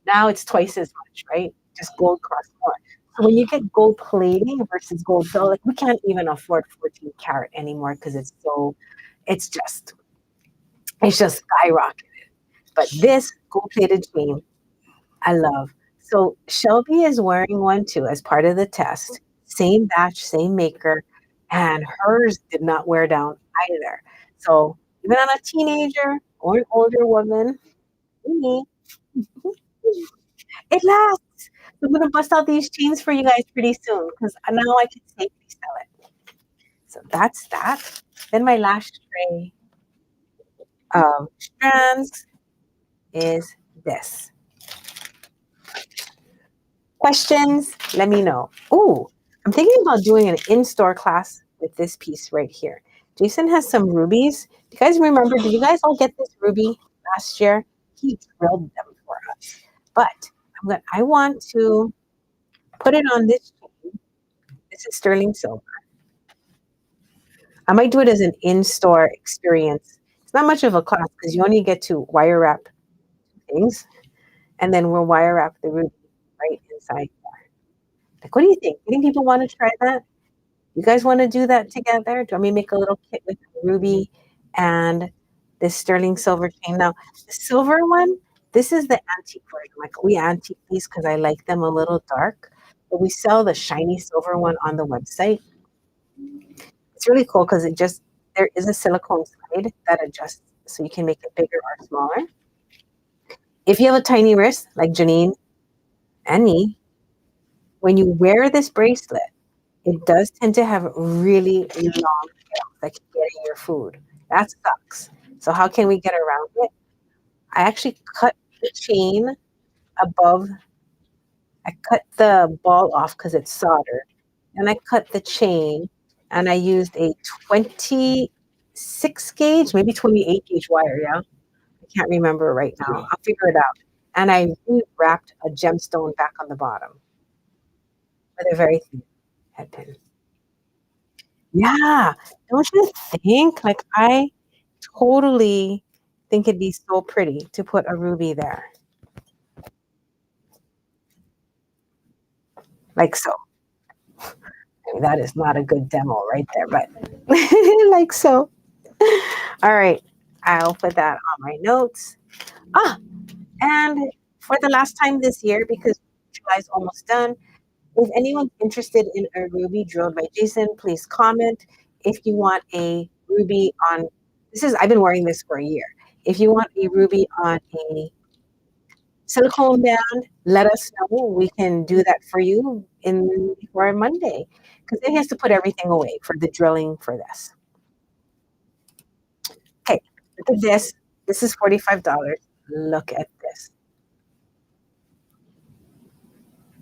Now it's twice as much, right? Just gold costs more. So when you get gold plating versus gold fill, like we can't even afford 14 karat anymore because it's just skyrocketed. But this gold plated chain, I love. So Shelby is wearing one too as part of the test. same batch, same maker, and hers did not wear down either. So even on a teenager or an older woman, me, it lasts. So I'm gonna bust out these chains for you guys pretty soon because now I can safely sell it. So that's that. Then my last tray of strands is this. Questions? Let me know. Ooh, I'm thinking about doing an in-store class with this piece right here. Jason has some rubies. Do you guys remember? Did you guys all get this ruby last year? He drilled them for us. But I want to put it on this chain. This is sterling silver. I might do it as an in-store experience. It's not much of a class because you only get to wire wrap things, and then we'll wire wrap the ruby right inside there. Like, what do you think? Do you think people want to try that? You guys want to do that together? Do you want me to make a little kit with ruby and this sterling silver chain? Now, the silver one, this is the antique version. Like, we antique these because I like them a little dark. But we sell the shiny silver one on the website. It's really cool because there is a silicone side that adjusts so you can make it bigger or smaller. If you have a tiny wrist, like Janine and me, when you wear this bracelet, it does tend to have really long tails that can get in your food. That sucks. So how can we get around it? I actually cut the chain above. I cut the ball off because it's soldered. And I cut the chain and I used a 26 gauge, maybe 28 gauge wire. Yeah. I can't remember right now. I'll figure it out. And I wrapped a gemstone back on the bottom with a very thin head pin. Yeah. Don't you think? Like, I totally think it'd be so pretty to put a ruby there. Like so. I mean, that is not a good demo right there, but like so. All right. I'll put that on my notes. And for the last time this year, because July's almost done, if anyone's interested in a ruby drilled by Jason, please comment. If you want a ruby on, I've been wearing this for a year. If you want a ruby on a silicone band, let us know. We can do that for you for Monday. Because then he has to put everything away for the drilling for this. Okay, look at this. This is $45. Look at this.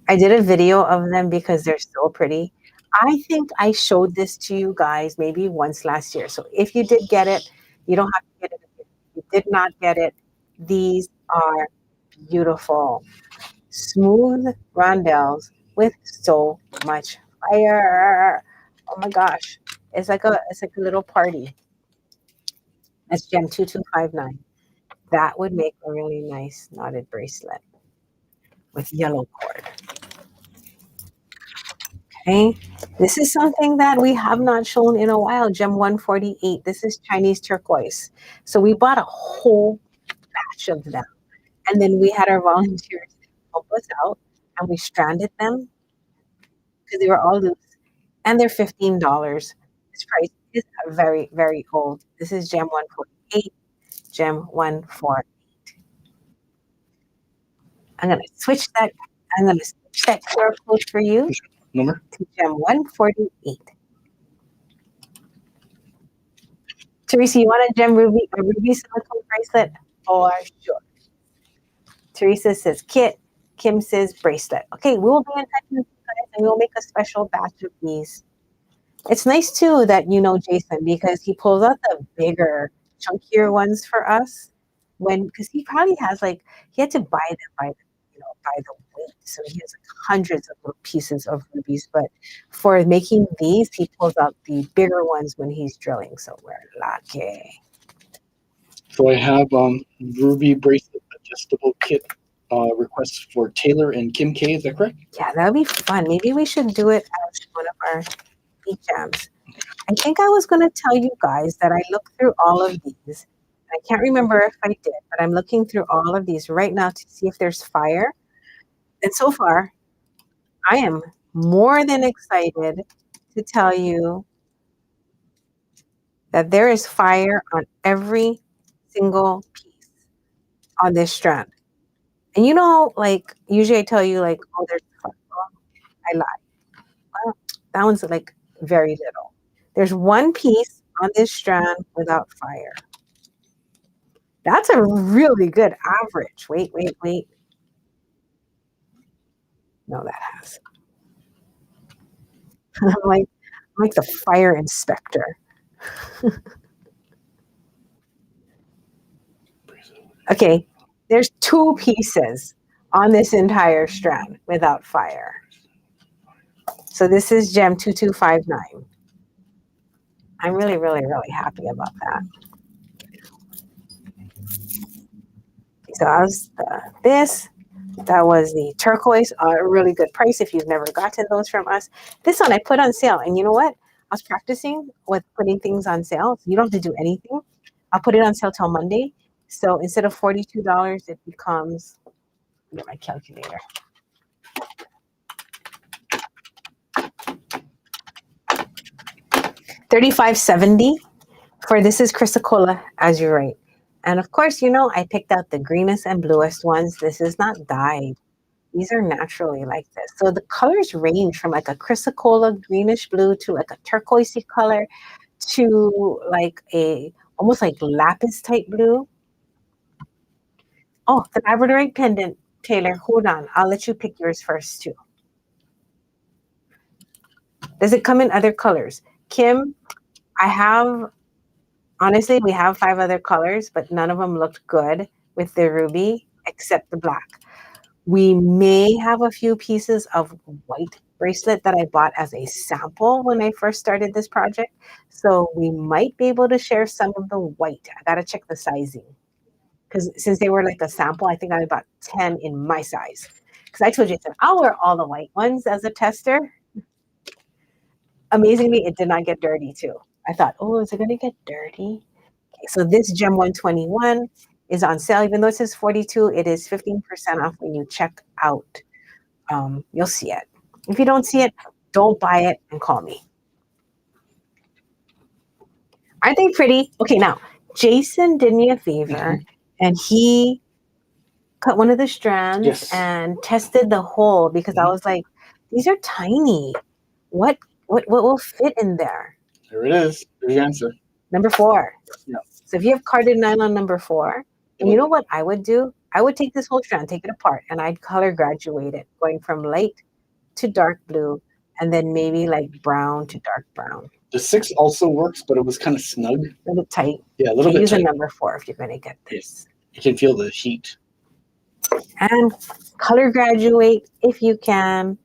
I did a video of them because they're so pretty. I think I showed this to you guys maybe once last year. So if you did get it, you don't have to get it. If you did not get it, these are beautiful, smooth rondelles with so much fire. Oh my gosh. It's like a little party. That's gem 2259. That would make a really nice knotted bracelet with yellow cord. Okay, this is something that we have not shown in a while, gem 148. This is Chinese turquoise. So we bought a whole batch of them. And then we had our volunteers help us out and we stranded them because they were all loose. And they're $15. This price is very, very old. This is gem 148, gem 148. I'm going to switch that QR code for you. Number? To gem 148. Teresa, you want a ruby silicone bracelet? Oh, sure. Teresa says kit. Kim says bracelet. Okay, we will be in touch with you guys and we'll make a special batch of these. It's nice too that you know Jason because he pulls out the bigger, chunkier ones for us because he probably has he had to buy them by the weight. So he has hundreds of little pieces of rubies. But for making these, he pulls out the bigger ones when he's drilling. So we're lucky. So I have ruby bracelet adjustable kit requests for Taylor and Kim K. Is that correct? Yeah, that would be fun. Maybe we should do it as one of our beat jams. I think I was going to tell you guys that I looked through all of these. I can't remember if I did, but I'm looking through all of these right now to see if there's fire. And so far, I am more than excited to tell you that there is fire on every single piece on this strand. And you know, like usually I tell you like, oh, there's fire. I lie. Well, that one's like very little. There's one piece on this strand without fire. That's a really good average. Wait, wait, wait. No, that has. I'm like the fire inspector. Okay, there's two pieces on this entire strand without fire. So this is gem 2259. I'm really, really, really happy about that. So I was this. That was the turquoise, a really good price if you've never gotten those from us. This one I put on sale, and you know what? I was practicing with putting things on sale. So you don't have to do anything. I'll put it on sale till Monday. So instead of $42, it becomes, get my calculator. $35.70 for this is chrysocolla azurite. And of course, you know, I picked out the greenest and bluest ones. This is not dyed. These are naturally like this. So the colors range from like a chrysocolla greenish blue to like a turquoisey color to like a almost like lapis type blue. Oh, the labradorite pendant, Taylor. Hold on. I'll let you pick yours first too. Does it come in other colors? Kim, I have, honestly, we have 5 other colors, but none of them looked good with the ruby except the black. We may have a few pieces of white bracelet that I bought as a sample when I first started this project. So we might be able to share some of the white. I got to check the sizing. Because since they were like a sample, I think I bought 10 in my size. Because I told you, I'll wear all the white ones as a tester. Amazingly, it did not get dirty too. I thought, oh, is it going to get dirty? Okay, so this Gem 121 is on sale. Even though it says 42, it is 15% off when you check out. You'll see it. If you don't see it, don't buy it and call me. Aren't they pretty? Okay, now, Jason did me a favor and he cut one of the strands and tested the hole because I was like, these are tiny. What will fit in there? There it is. There's the answer. Number 4. Yeah. So if you have carded nylon number 4, and you know what I would do? I would take this whole strand, take it apart, and I'd color graduate it, going from light to dark blue, and then maybe like brown to dark brown. The 6 also works, but it was kind of snug. A little tight. Yeah, a little bit use tight. a number 4 if you're going to get this. You can feel the heat. And color graduate if you can.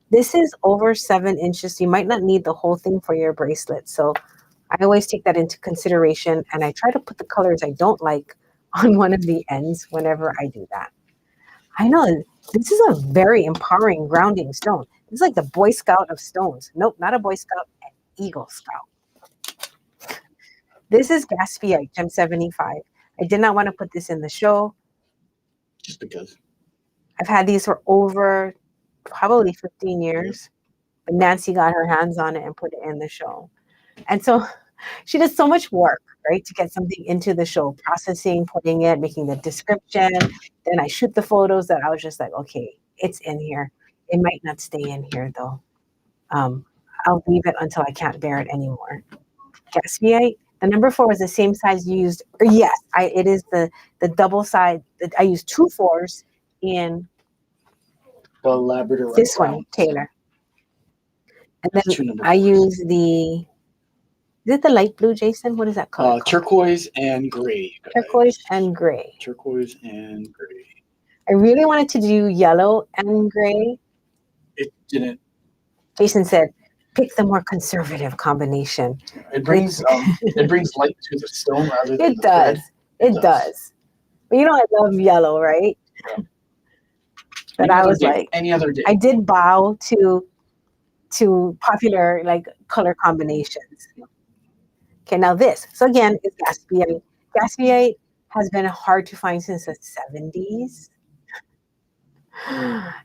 This is over 7 inches. You might not need the whole thing for your bracelet. So I always take that into consideration, and I try to put the colors I don't like on one of the ends whenever I do that. I know this is a very empowering grounding stone. It's like the Boy Scout of stones. Nope, not a Boy Scout, an Eagle Scout. This is Gaspiite, Gem 75. I did not want to put this in the show. Just because. I've had these for over probably 15 years. But Nancy got her hands on it and put it in the show. And so she did so much work, right, to get something into the show, processing, putting it, making the description. Then I shoot the photos that I was just like, okay, it's in here. It might not stay in here, though. I'll leave it until I can't bear it anymore. Gaspiite, the number 4 was the same size used. Or yes, it is the double side. I used 2 4s in the Labrador. This one, Taylor. And then I use the, is it the light blue, Jason? What is that color? Turquoise and gray. Turquoise and gray. Turquoise and gray. I really wanted to do yellow and gray. It didn't. Jason said, pick the more conservative combination. It brings it brings light to the stone rather than it does. It does. But you know I love yellow, right? Yeah. But I was like, any other day. I did bow to popular like color combinations. Okay, now this. So again, it's Gaspiite. Gaspiite has been hard to find since the 70s.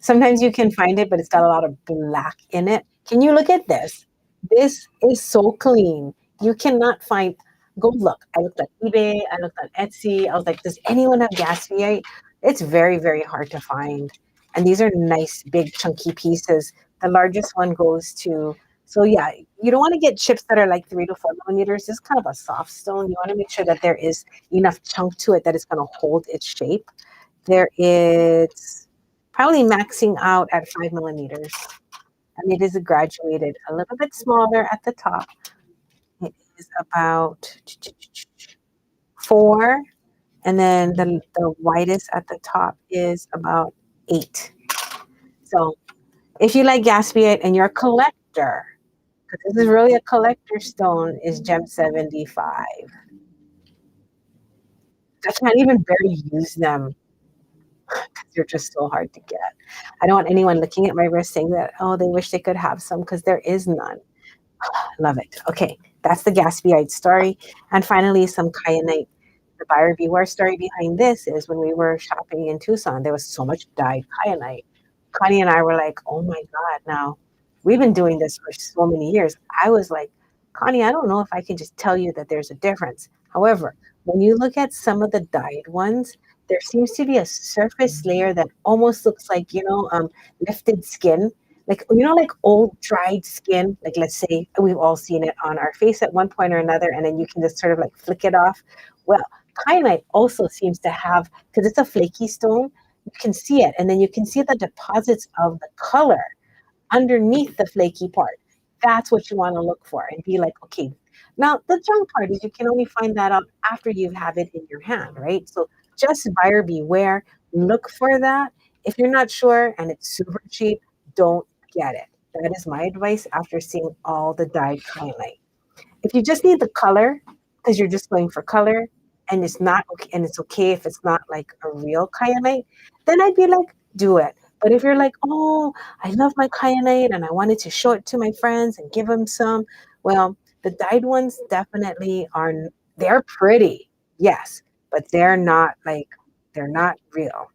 Sometimes you can find it, but it's got a lot of black in it. Can you look at this? This is so clean. You cannot find. Go look. I looked at eBay. I looked on Etsy. I was like, does anyone have gaspiite? It's very, very hard to find. And these are nice, big, chunky pieces. The largest one goes to. So yeah, you don't want to get chips that are like 3 to 4 millimeters. This is kind of a soft stone. You want to make sure that there is enough chunk to it that it's going to hold its shape. There is probably maxing out at 5 millimeters. And it is graduated a little bit smaller at the top. It is about 4. And then the widest at the top is about 8. So if you like gaspiite and you're a collector, because this is really a collector stone, is Gem 75. I can't even barely use them because they're just so hard to get. I don't want anyone looking at my wrist saying that, oh, they wish they could have some, because there is none. Love it. Okay, that's the gaspiite story. And finally, some kyanite. The buyer beware story behind this is when we were shopping in Tucson, there was so much dyed kyanite. Connie and I were like, oh my God, now we've been doing this for so many years. I was like, Connie, I don't know if I can just tell you that there's a difference. However, when you look at some of the dyed ones, there seems to be a surface layer that almost looks like, lifted skin. Like, like old dried skin. Like, let's say we've all seen it on our face at one point or another, and then you can just sort of like flick it off. Well, kyanite also seems to have, because it's a flaky stone, you can see it, and then you can see the deposits of the color underneath the flaky part. That's what you want to look for and be like, okay. Now, the junk part is you can only find that out after you have it in your hand, right? So just buyer beware. Look for that. If you're not sure and it's super cheap, don't get it. That is my advice after seeing all the dyed kyanite. If you just need the color, because you're just going for color, and it's not okay, and it's okay if it's not like a real kyanite, then I'd be like, do it. But if you're like, oh, I love my kyanite and I wanted to show it to my friends and give them some, well, the dyed ones definitely are, they're pretty, yes, but they're not real.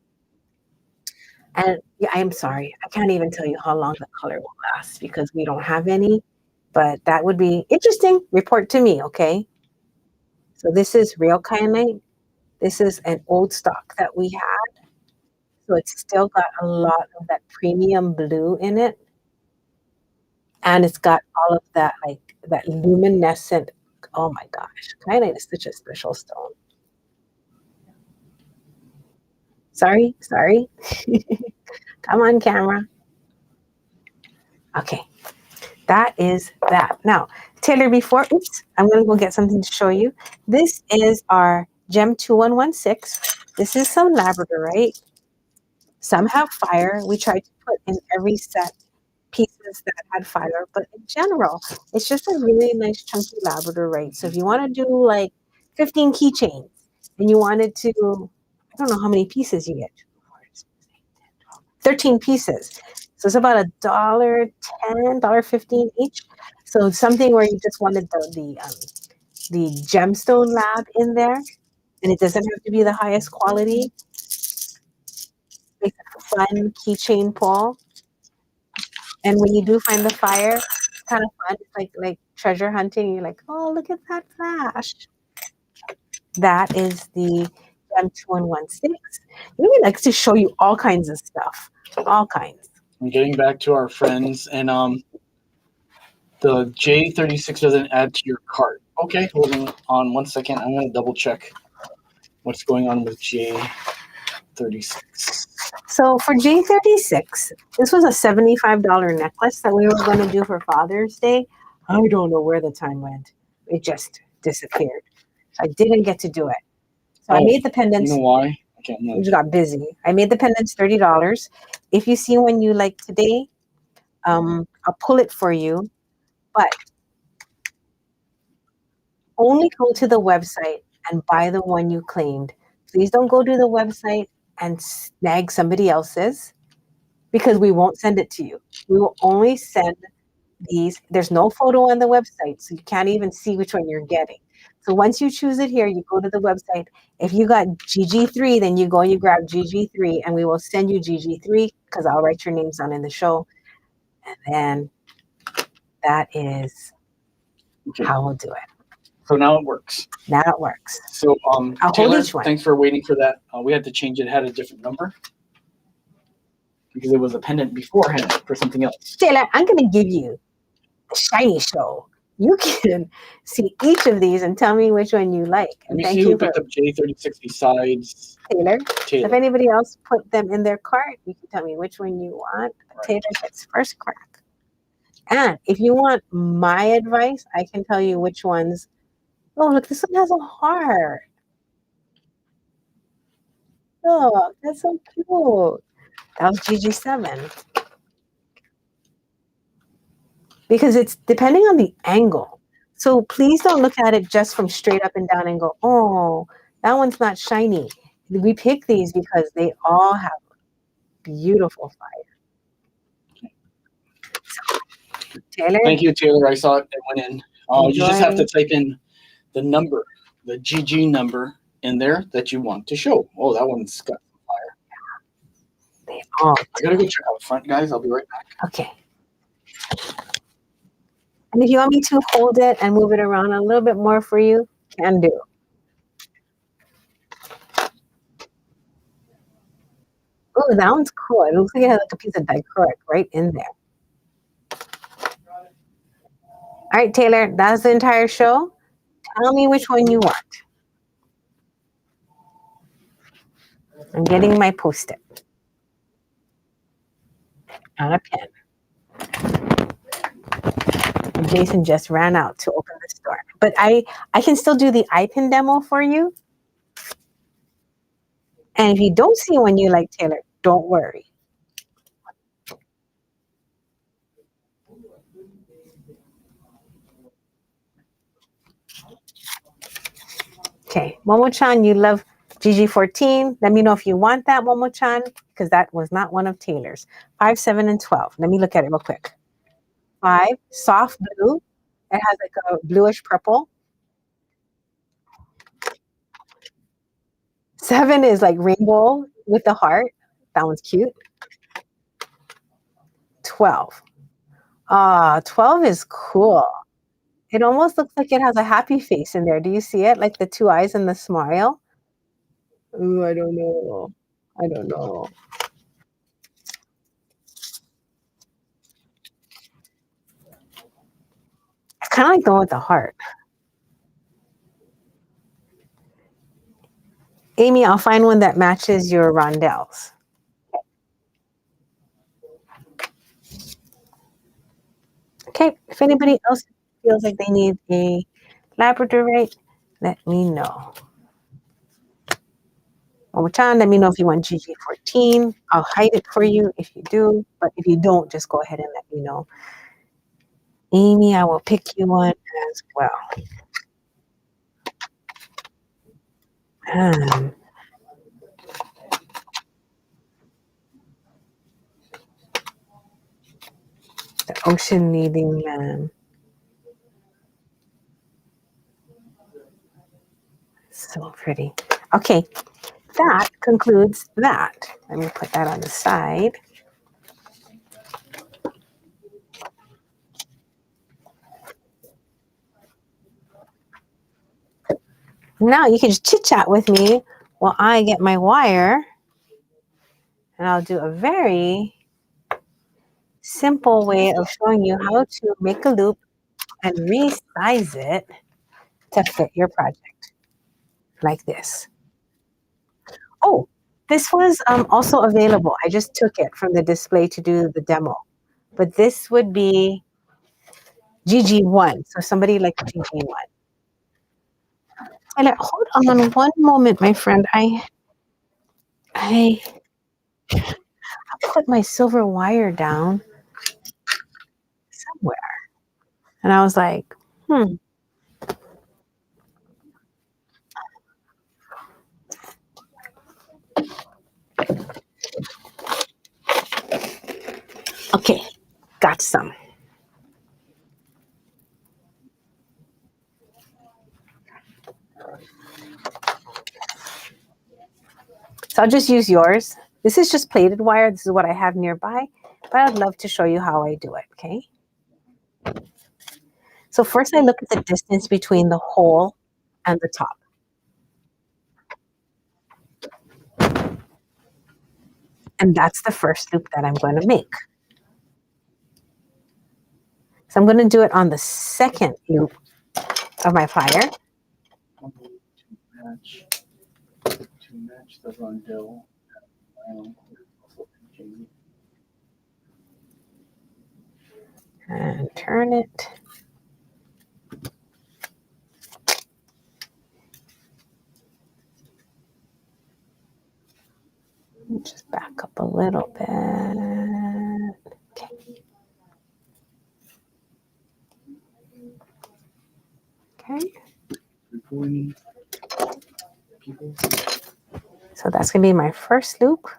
And yeah, I'm sorry, I can't even tell you how long the color will last because we don't have any, but that would be interesting. Report to me, okay? So this is real kyanite. This is an old stock that we had. So it's still got a lot of that premium blue in it. And it's got all of that, like that luminescent, oh my gosh, kyanite is such a special stone. Sorry. Come on, camera. Okay, that is that. Now, Taylor, I'm going to go get something to show you. This is our Gem 2116. This is some labradorite. Some have fire. We tried to put in every set pieces that had fire, but in general, it's just a really nice chunky labradorite. So if you want to do like 15 keychains and you wanted to, I don't know how many pieces you get. 13 pieces. So it's about $1.10, $1.15 each. So something where you just wanted the gemstone lab in there, and it doesn't have to be the highest quality. Make a fun keychain pull. And when you do find the fire, it's kind of fun. It's like treasure hunting. You're like, oh, look at that flash. That is the Gem 2116. We like to show you all kinds of stuff. All kinds. I'm getting back to our friends, and the J36 doesn't add to your cart. Okay, hold on 1 second. I'm going to double check what's going on with J36. So for J36, this was a $75 necklace that we were going to do for Father's Day. I don't know where the time went. It just disappeared. I didn't get to do it. So I made the pendants. You know why? I just got busy. I made the pendants $30. If you see one you like today, I'll pull it for you. But only go to the website and buy the one you claimed. Please don't go to the website and snag somebody else's, because we won't send it to you. We will only send these. There's no photo on the website, so you can't even see which one you're getting. So once you choose it here, you go to the website. If you got GG3, then you go and you grab GG3, and we will send you GG3 because I'll write your names down in the show. And then that is how we'll do it. So now it works. Now it works. So I'll Taylor, hold each one. thanks for waiting for that. We had to change it. It had a different number because it was a pendant beforehand for something else. Taylor, I'm going to give you the shiny show. You can see each of these and tell me which one you like. Let me thank see you who picked up J36 besides Taylor. Taylor. If anybody else put them in their cart, you can tell me which one you want. Right. Taylor gets first crack. And if you want my advice, I can tell you which ones. Oh, look, this one has a heart. Oh, that's so cute. That was GG7. Because it's depending on the angle. So please don't look at it just from straight up and down and go, oh, that one's not shiny. We pick these because they all have beautiful fire. So, Taylor. Thank you, Taylor. I saw it. It went in. You just have to type in the number, the GG number in there that you want to show. Oh, that one's got fire. They all. I gotta go check out front, guys. I'll be right back. Okay. And if you want me to hold it and move it around a little bit more for you, can do. Oh, that one's cool. It looks like it has like a piece of dichroic right in there. All right, Taylor, that's the entire show. Tell me which one you want. I'm getting my Post-it and a pen. And Jason just ran out to open the store. But I can still do the eye-pin demo for you. And if you don't see one you like, Taylor, don't worry. Okay, Momo-chan, you love GG14. Let me know if you want that, Momo-chan, because that was not one of Taylor's. 5, 7, and 12. Let me look at it real quick. 5, soft blue. It has like a bluish purple. 7 is like rainbow with the heart. That one's cute. 12. 12 is cool. It almost looks like it has a happy face in there. Do you see it? Like the 2 eyes and the smile? Ooh, I don't know. I don't know. I kind of like the one with the heart. Amy, I'll find one that matches your rondelles. Okay, if anybody else feels like they need a labradorite, let me know. One more time, let me know if you want GG14. I'll hide it for you if you do, but if you don't, just go ahead and let me know. Amy, I will pick you one as well. The ocean needing lamb. So pretty. Okay, that concludes that. Let me put that on the side. Now you can just chit chat with me while I get my wire, and I'll do a very simple way of showing you how to make a loop and resize it to fit your project like this. Oh, this was also available. I just took it from the display to do the demo, but this would be GG1. So somebody like GG1. And hold on one moment, my friend. I put my silver wire down somewhere. And I was like, Okay, got some. So I'll just use yours. This is just plaited wire. This is what I have nearby, but I'd love to show you how I do it, okay? So first I look at the distance between the hole and the top. And that's the first loop that I'm going to make. So I'm going to do it on the second loop of my plier. To match the rondelle. And turn it. Just back up a little bit. Okay. Okay. So that's going to be my first loop.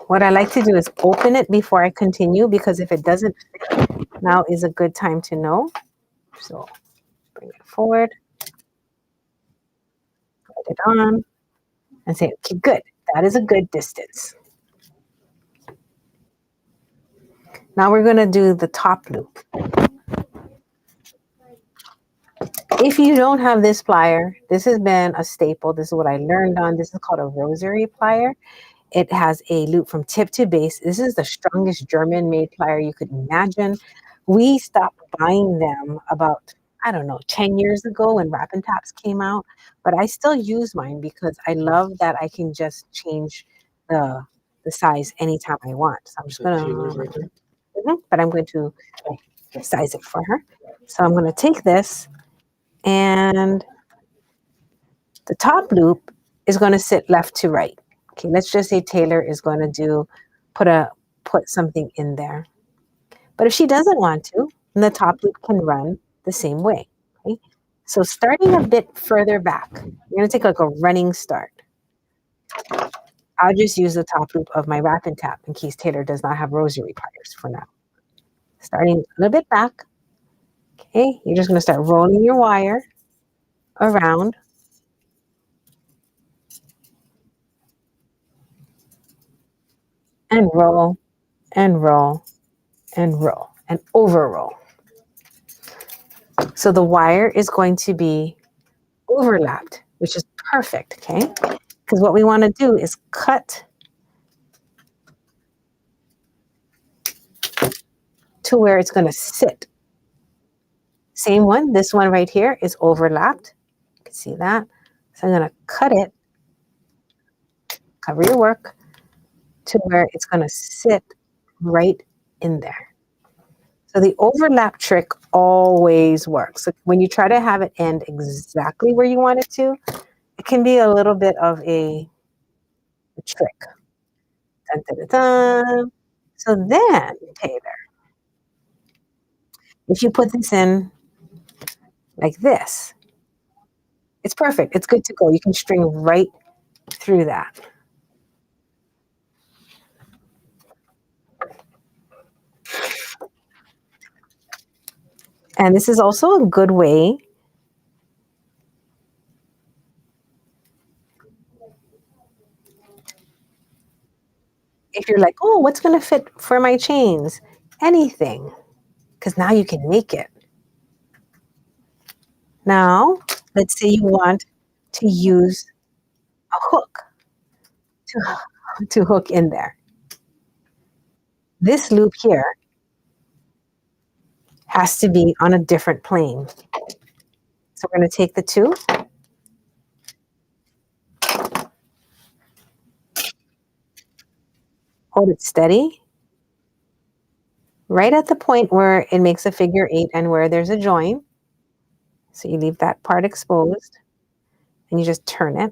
What I like to do is open it before I continue, because if it doesn't fit, now is a good time to know. So bring it forward, put it on, and say, okay, good. That is a good distance. Now we're going to do the top loop. If you don't have this plier, this has been a staple. This is what I learned on. This is called a rosary plier. It has a loop from tip to base. This is the strongest German-made plier you could imagine. We stopped buying them about, I don't know, 10 years ago when Wrap and Taps came out. But I still use mine because I love that I can just change the size anytime I want. So I'm just going to, but I'm going to size it for her. So I'm going to take this, and the top loop is going to sit left to right. Okay, let's just say Taylor is going to put something in there. But if she doesn't want to, then the top loop can run the same way. Okay? So starting a bit further back, you're going to take like a running start. I'll just use the top loop of my Wrap and Tap in case Taylor does not have rosary pliers for now. Starting a little bit back. Okay, you're just going to start rolling your wire around. And roll, and roll, and roll, and over roll. So the wire is going to be overlapped, which is perfect, okay? Because what we want to do is cut to where it's going to sit. Same one, this one right here is overlapped. You can see that. So I'm going to cut it, cover your work, to where it's going to sit right in there. So the overlap trick always works. So when you try to have it end exactly where you want it to, it can be a little bit of a trick. Dun, dun, dun, dun. So then, Taylor, if you put this in like this, it's perfect. It's good to go. You can string right through that. And this is also a good way if you're like, oh, what's going to fit for my chains? Anything, because now you can make it. Now, let's say you want to use a hook to hook in there. This loop here has to be on a different plane. So we're going to take the two. Hold it steady. Right at the point where it makes a figure 8 and where there's a join. So you leave that part exposed and you just turn it.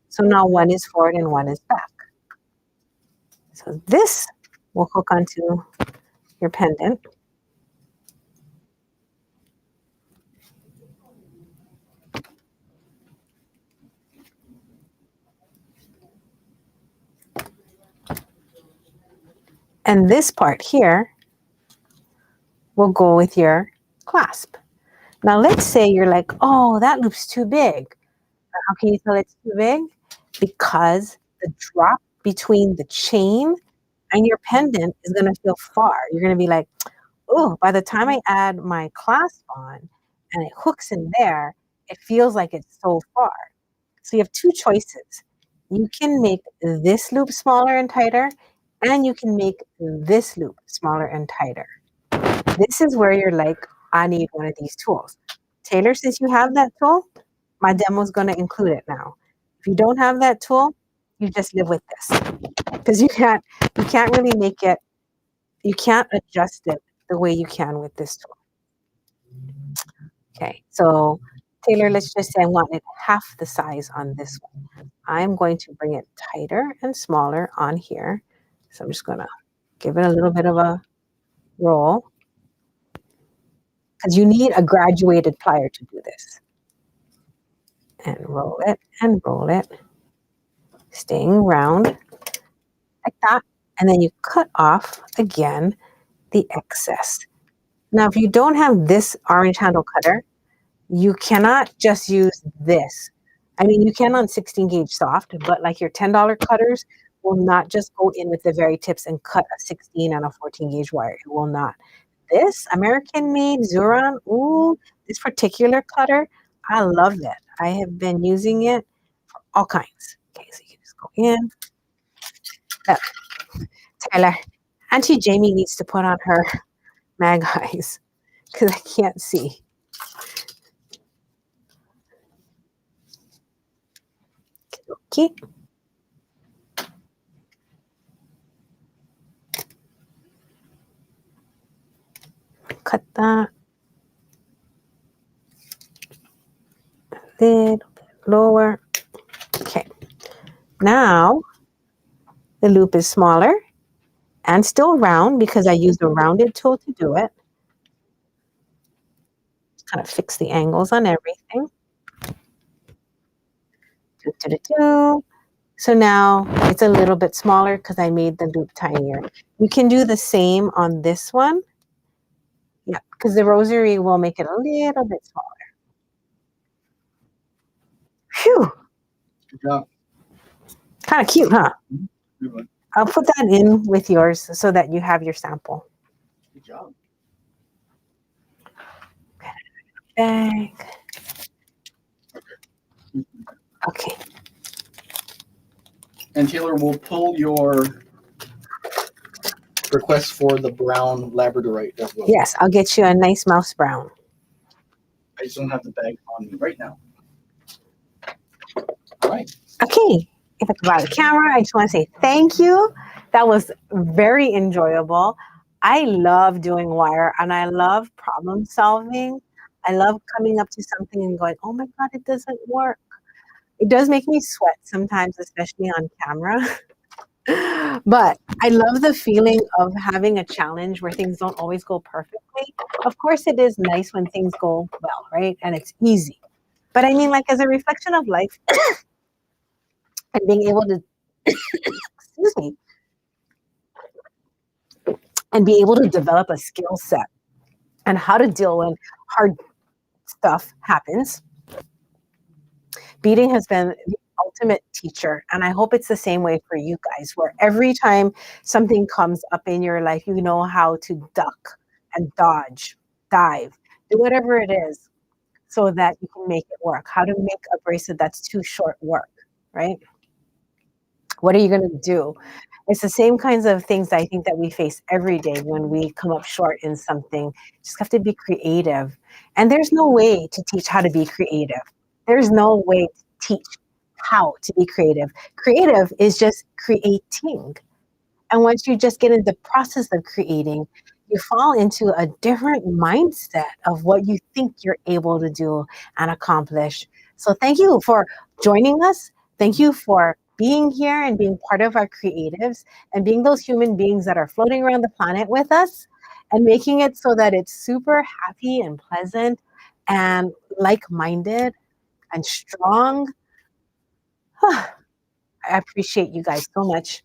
So now one is forward and one is back. So this will hook onto your pendant. And this part here will go with your clasp. Now let's say you're like, oh, that loop's too big. How can you tell it's too big? Because the drop between the chain and your pendant is going to feel far. You're going to be like, oh, by the time I add my clasp on and it hooks in there, it feels like it's so far. So you have two choices. You can make this loop smaller and tighter, and you can make this loop smaller and tighter. This is where you're like, I need one of these tools. Taylor, since you have that tool, my demo is going to include it now. If you don't have that tool, you just live with this because you can't really make it, you can't adjust it the way you can with this tool. Okay, so Taylor, let's just say I want it half the size on this one. I'm going to bring it tighter and smaller on here. So I'm just going to give it a little bit of a roll because you need a graduated plier to do this. And roll it, staying round like that. And then you cut off again the excess. Now, if you don't have this orange handle cutter, you cannot just use this. I mean, you can on 16 gauge soft, but like your $10 cutters will not just go in with the very tips and cut a 16 and a 14 gauge wire. It will not. This American made Zuron, ooh, this particular cutter, I love it. I have been using it for all kinds. Okay, so you can just go in. Tyler, Auntie Jamie needs to put on her mag eyes because I can't see. Okay. Cut that a little bit lower. Okay. Now the loop is smaller and still round because I used a rounded tool to do it. Kind of fix the angles on everything. So now it's a little bit smaller because I made the loop tinier. You can do the same on this one. Yeah, because the rosary will make it a little bit smaller. Phew. Good job. Kind of cute, huh? Good one. I'll put that in with yours so that you have your sample. Good job. Bag. Okay. And Taylor will pull your request for the brown labradorite as well. Yes, I'll get you a nice mouse brown. I just don't have the bag on me right now. All right. Okay. If I could buy the camera, I just want to say thank you. That was very enjoyable. I love doing wire and I love problem solving. I love coming up to something and going, oh my God, it doesn't work. It does make me sweat sometimes, especially on camera. But I love the feeling of having a challenge where things don't always go perfectly. Of course, it is nice when things go well, right? And it's easy. But I mean, like as a reflection of life and being able to, excuse me, and be able to develop a skill set and how to deal when hard stuff happens. Beading has been the ultimate teacher, and I hope it's the same way for you guys, where every time something comes up in your life, you know how to duck and dodge, dive, do whatever it is so that you can make it work. How to make a bracelet that's too short work, right? What are you going to do? It's the same kinds of things I think that we face every day when we come up short in something. Just have to be creative. And there's no way to teach how to be creative. There's no way to teach how to be creative. Creative is just creating. And once you just get into the process of creating, you fall into a different mindset of what you think you're able to do and accomplish. So thank you for joining us. Thank you for being here and being part of our creatives and being those human beings that are floating around the planet with us and making it so that it's super happy and pleasant and like-minded and strong. I appreciate you guys so much.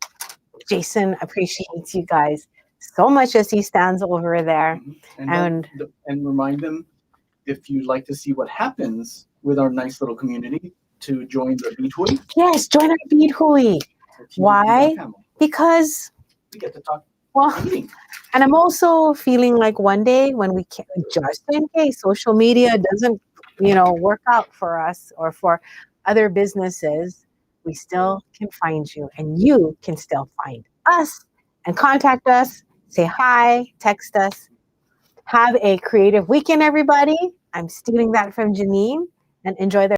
Jason appreciates you guys so much as he stands over there. And remind them if you'd like to see what happens with our nice little community, to join the Bead Hui. Yes, join our Bead Hui. Why? Because we get to talk. Well, and I'm also feeling like one day when we can, just in case social media doesn't, work out for us or for other businesses, we still can find you, and you can still find us and contact us, say hi, text us. Have a creative weekend, everybody. I'm stealing that from Janine, and enjoy the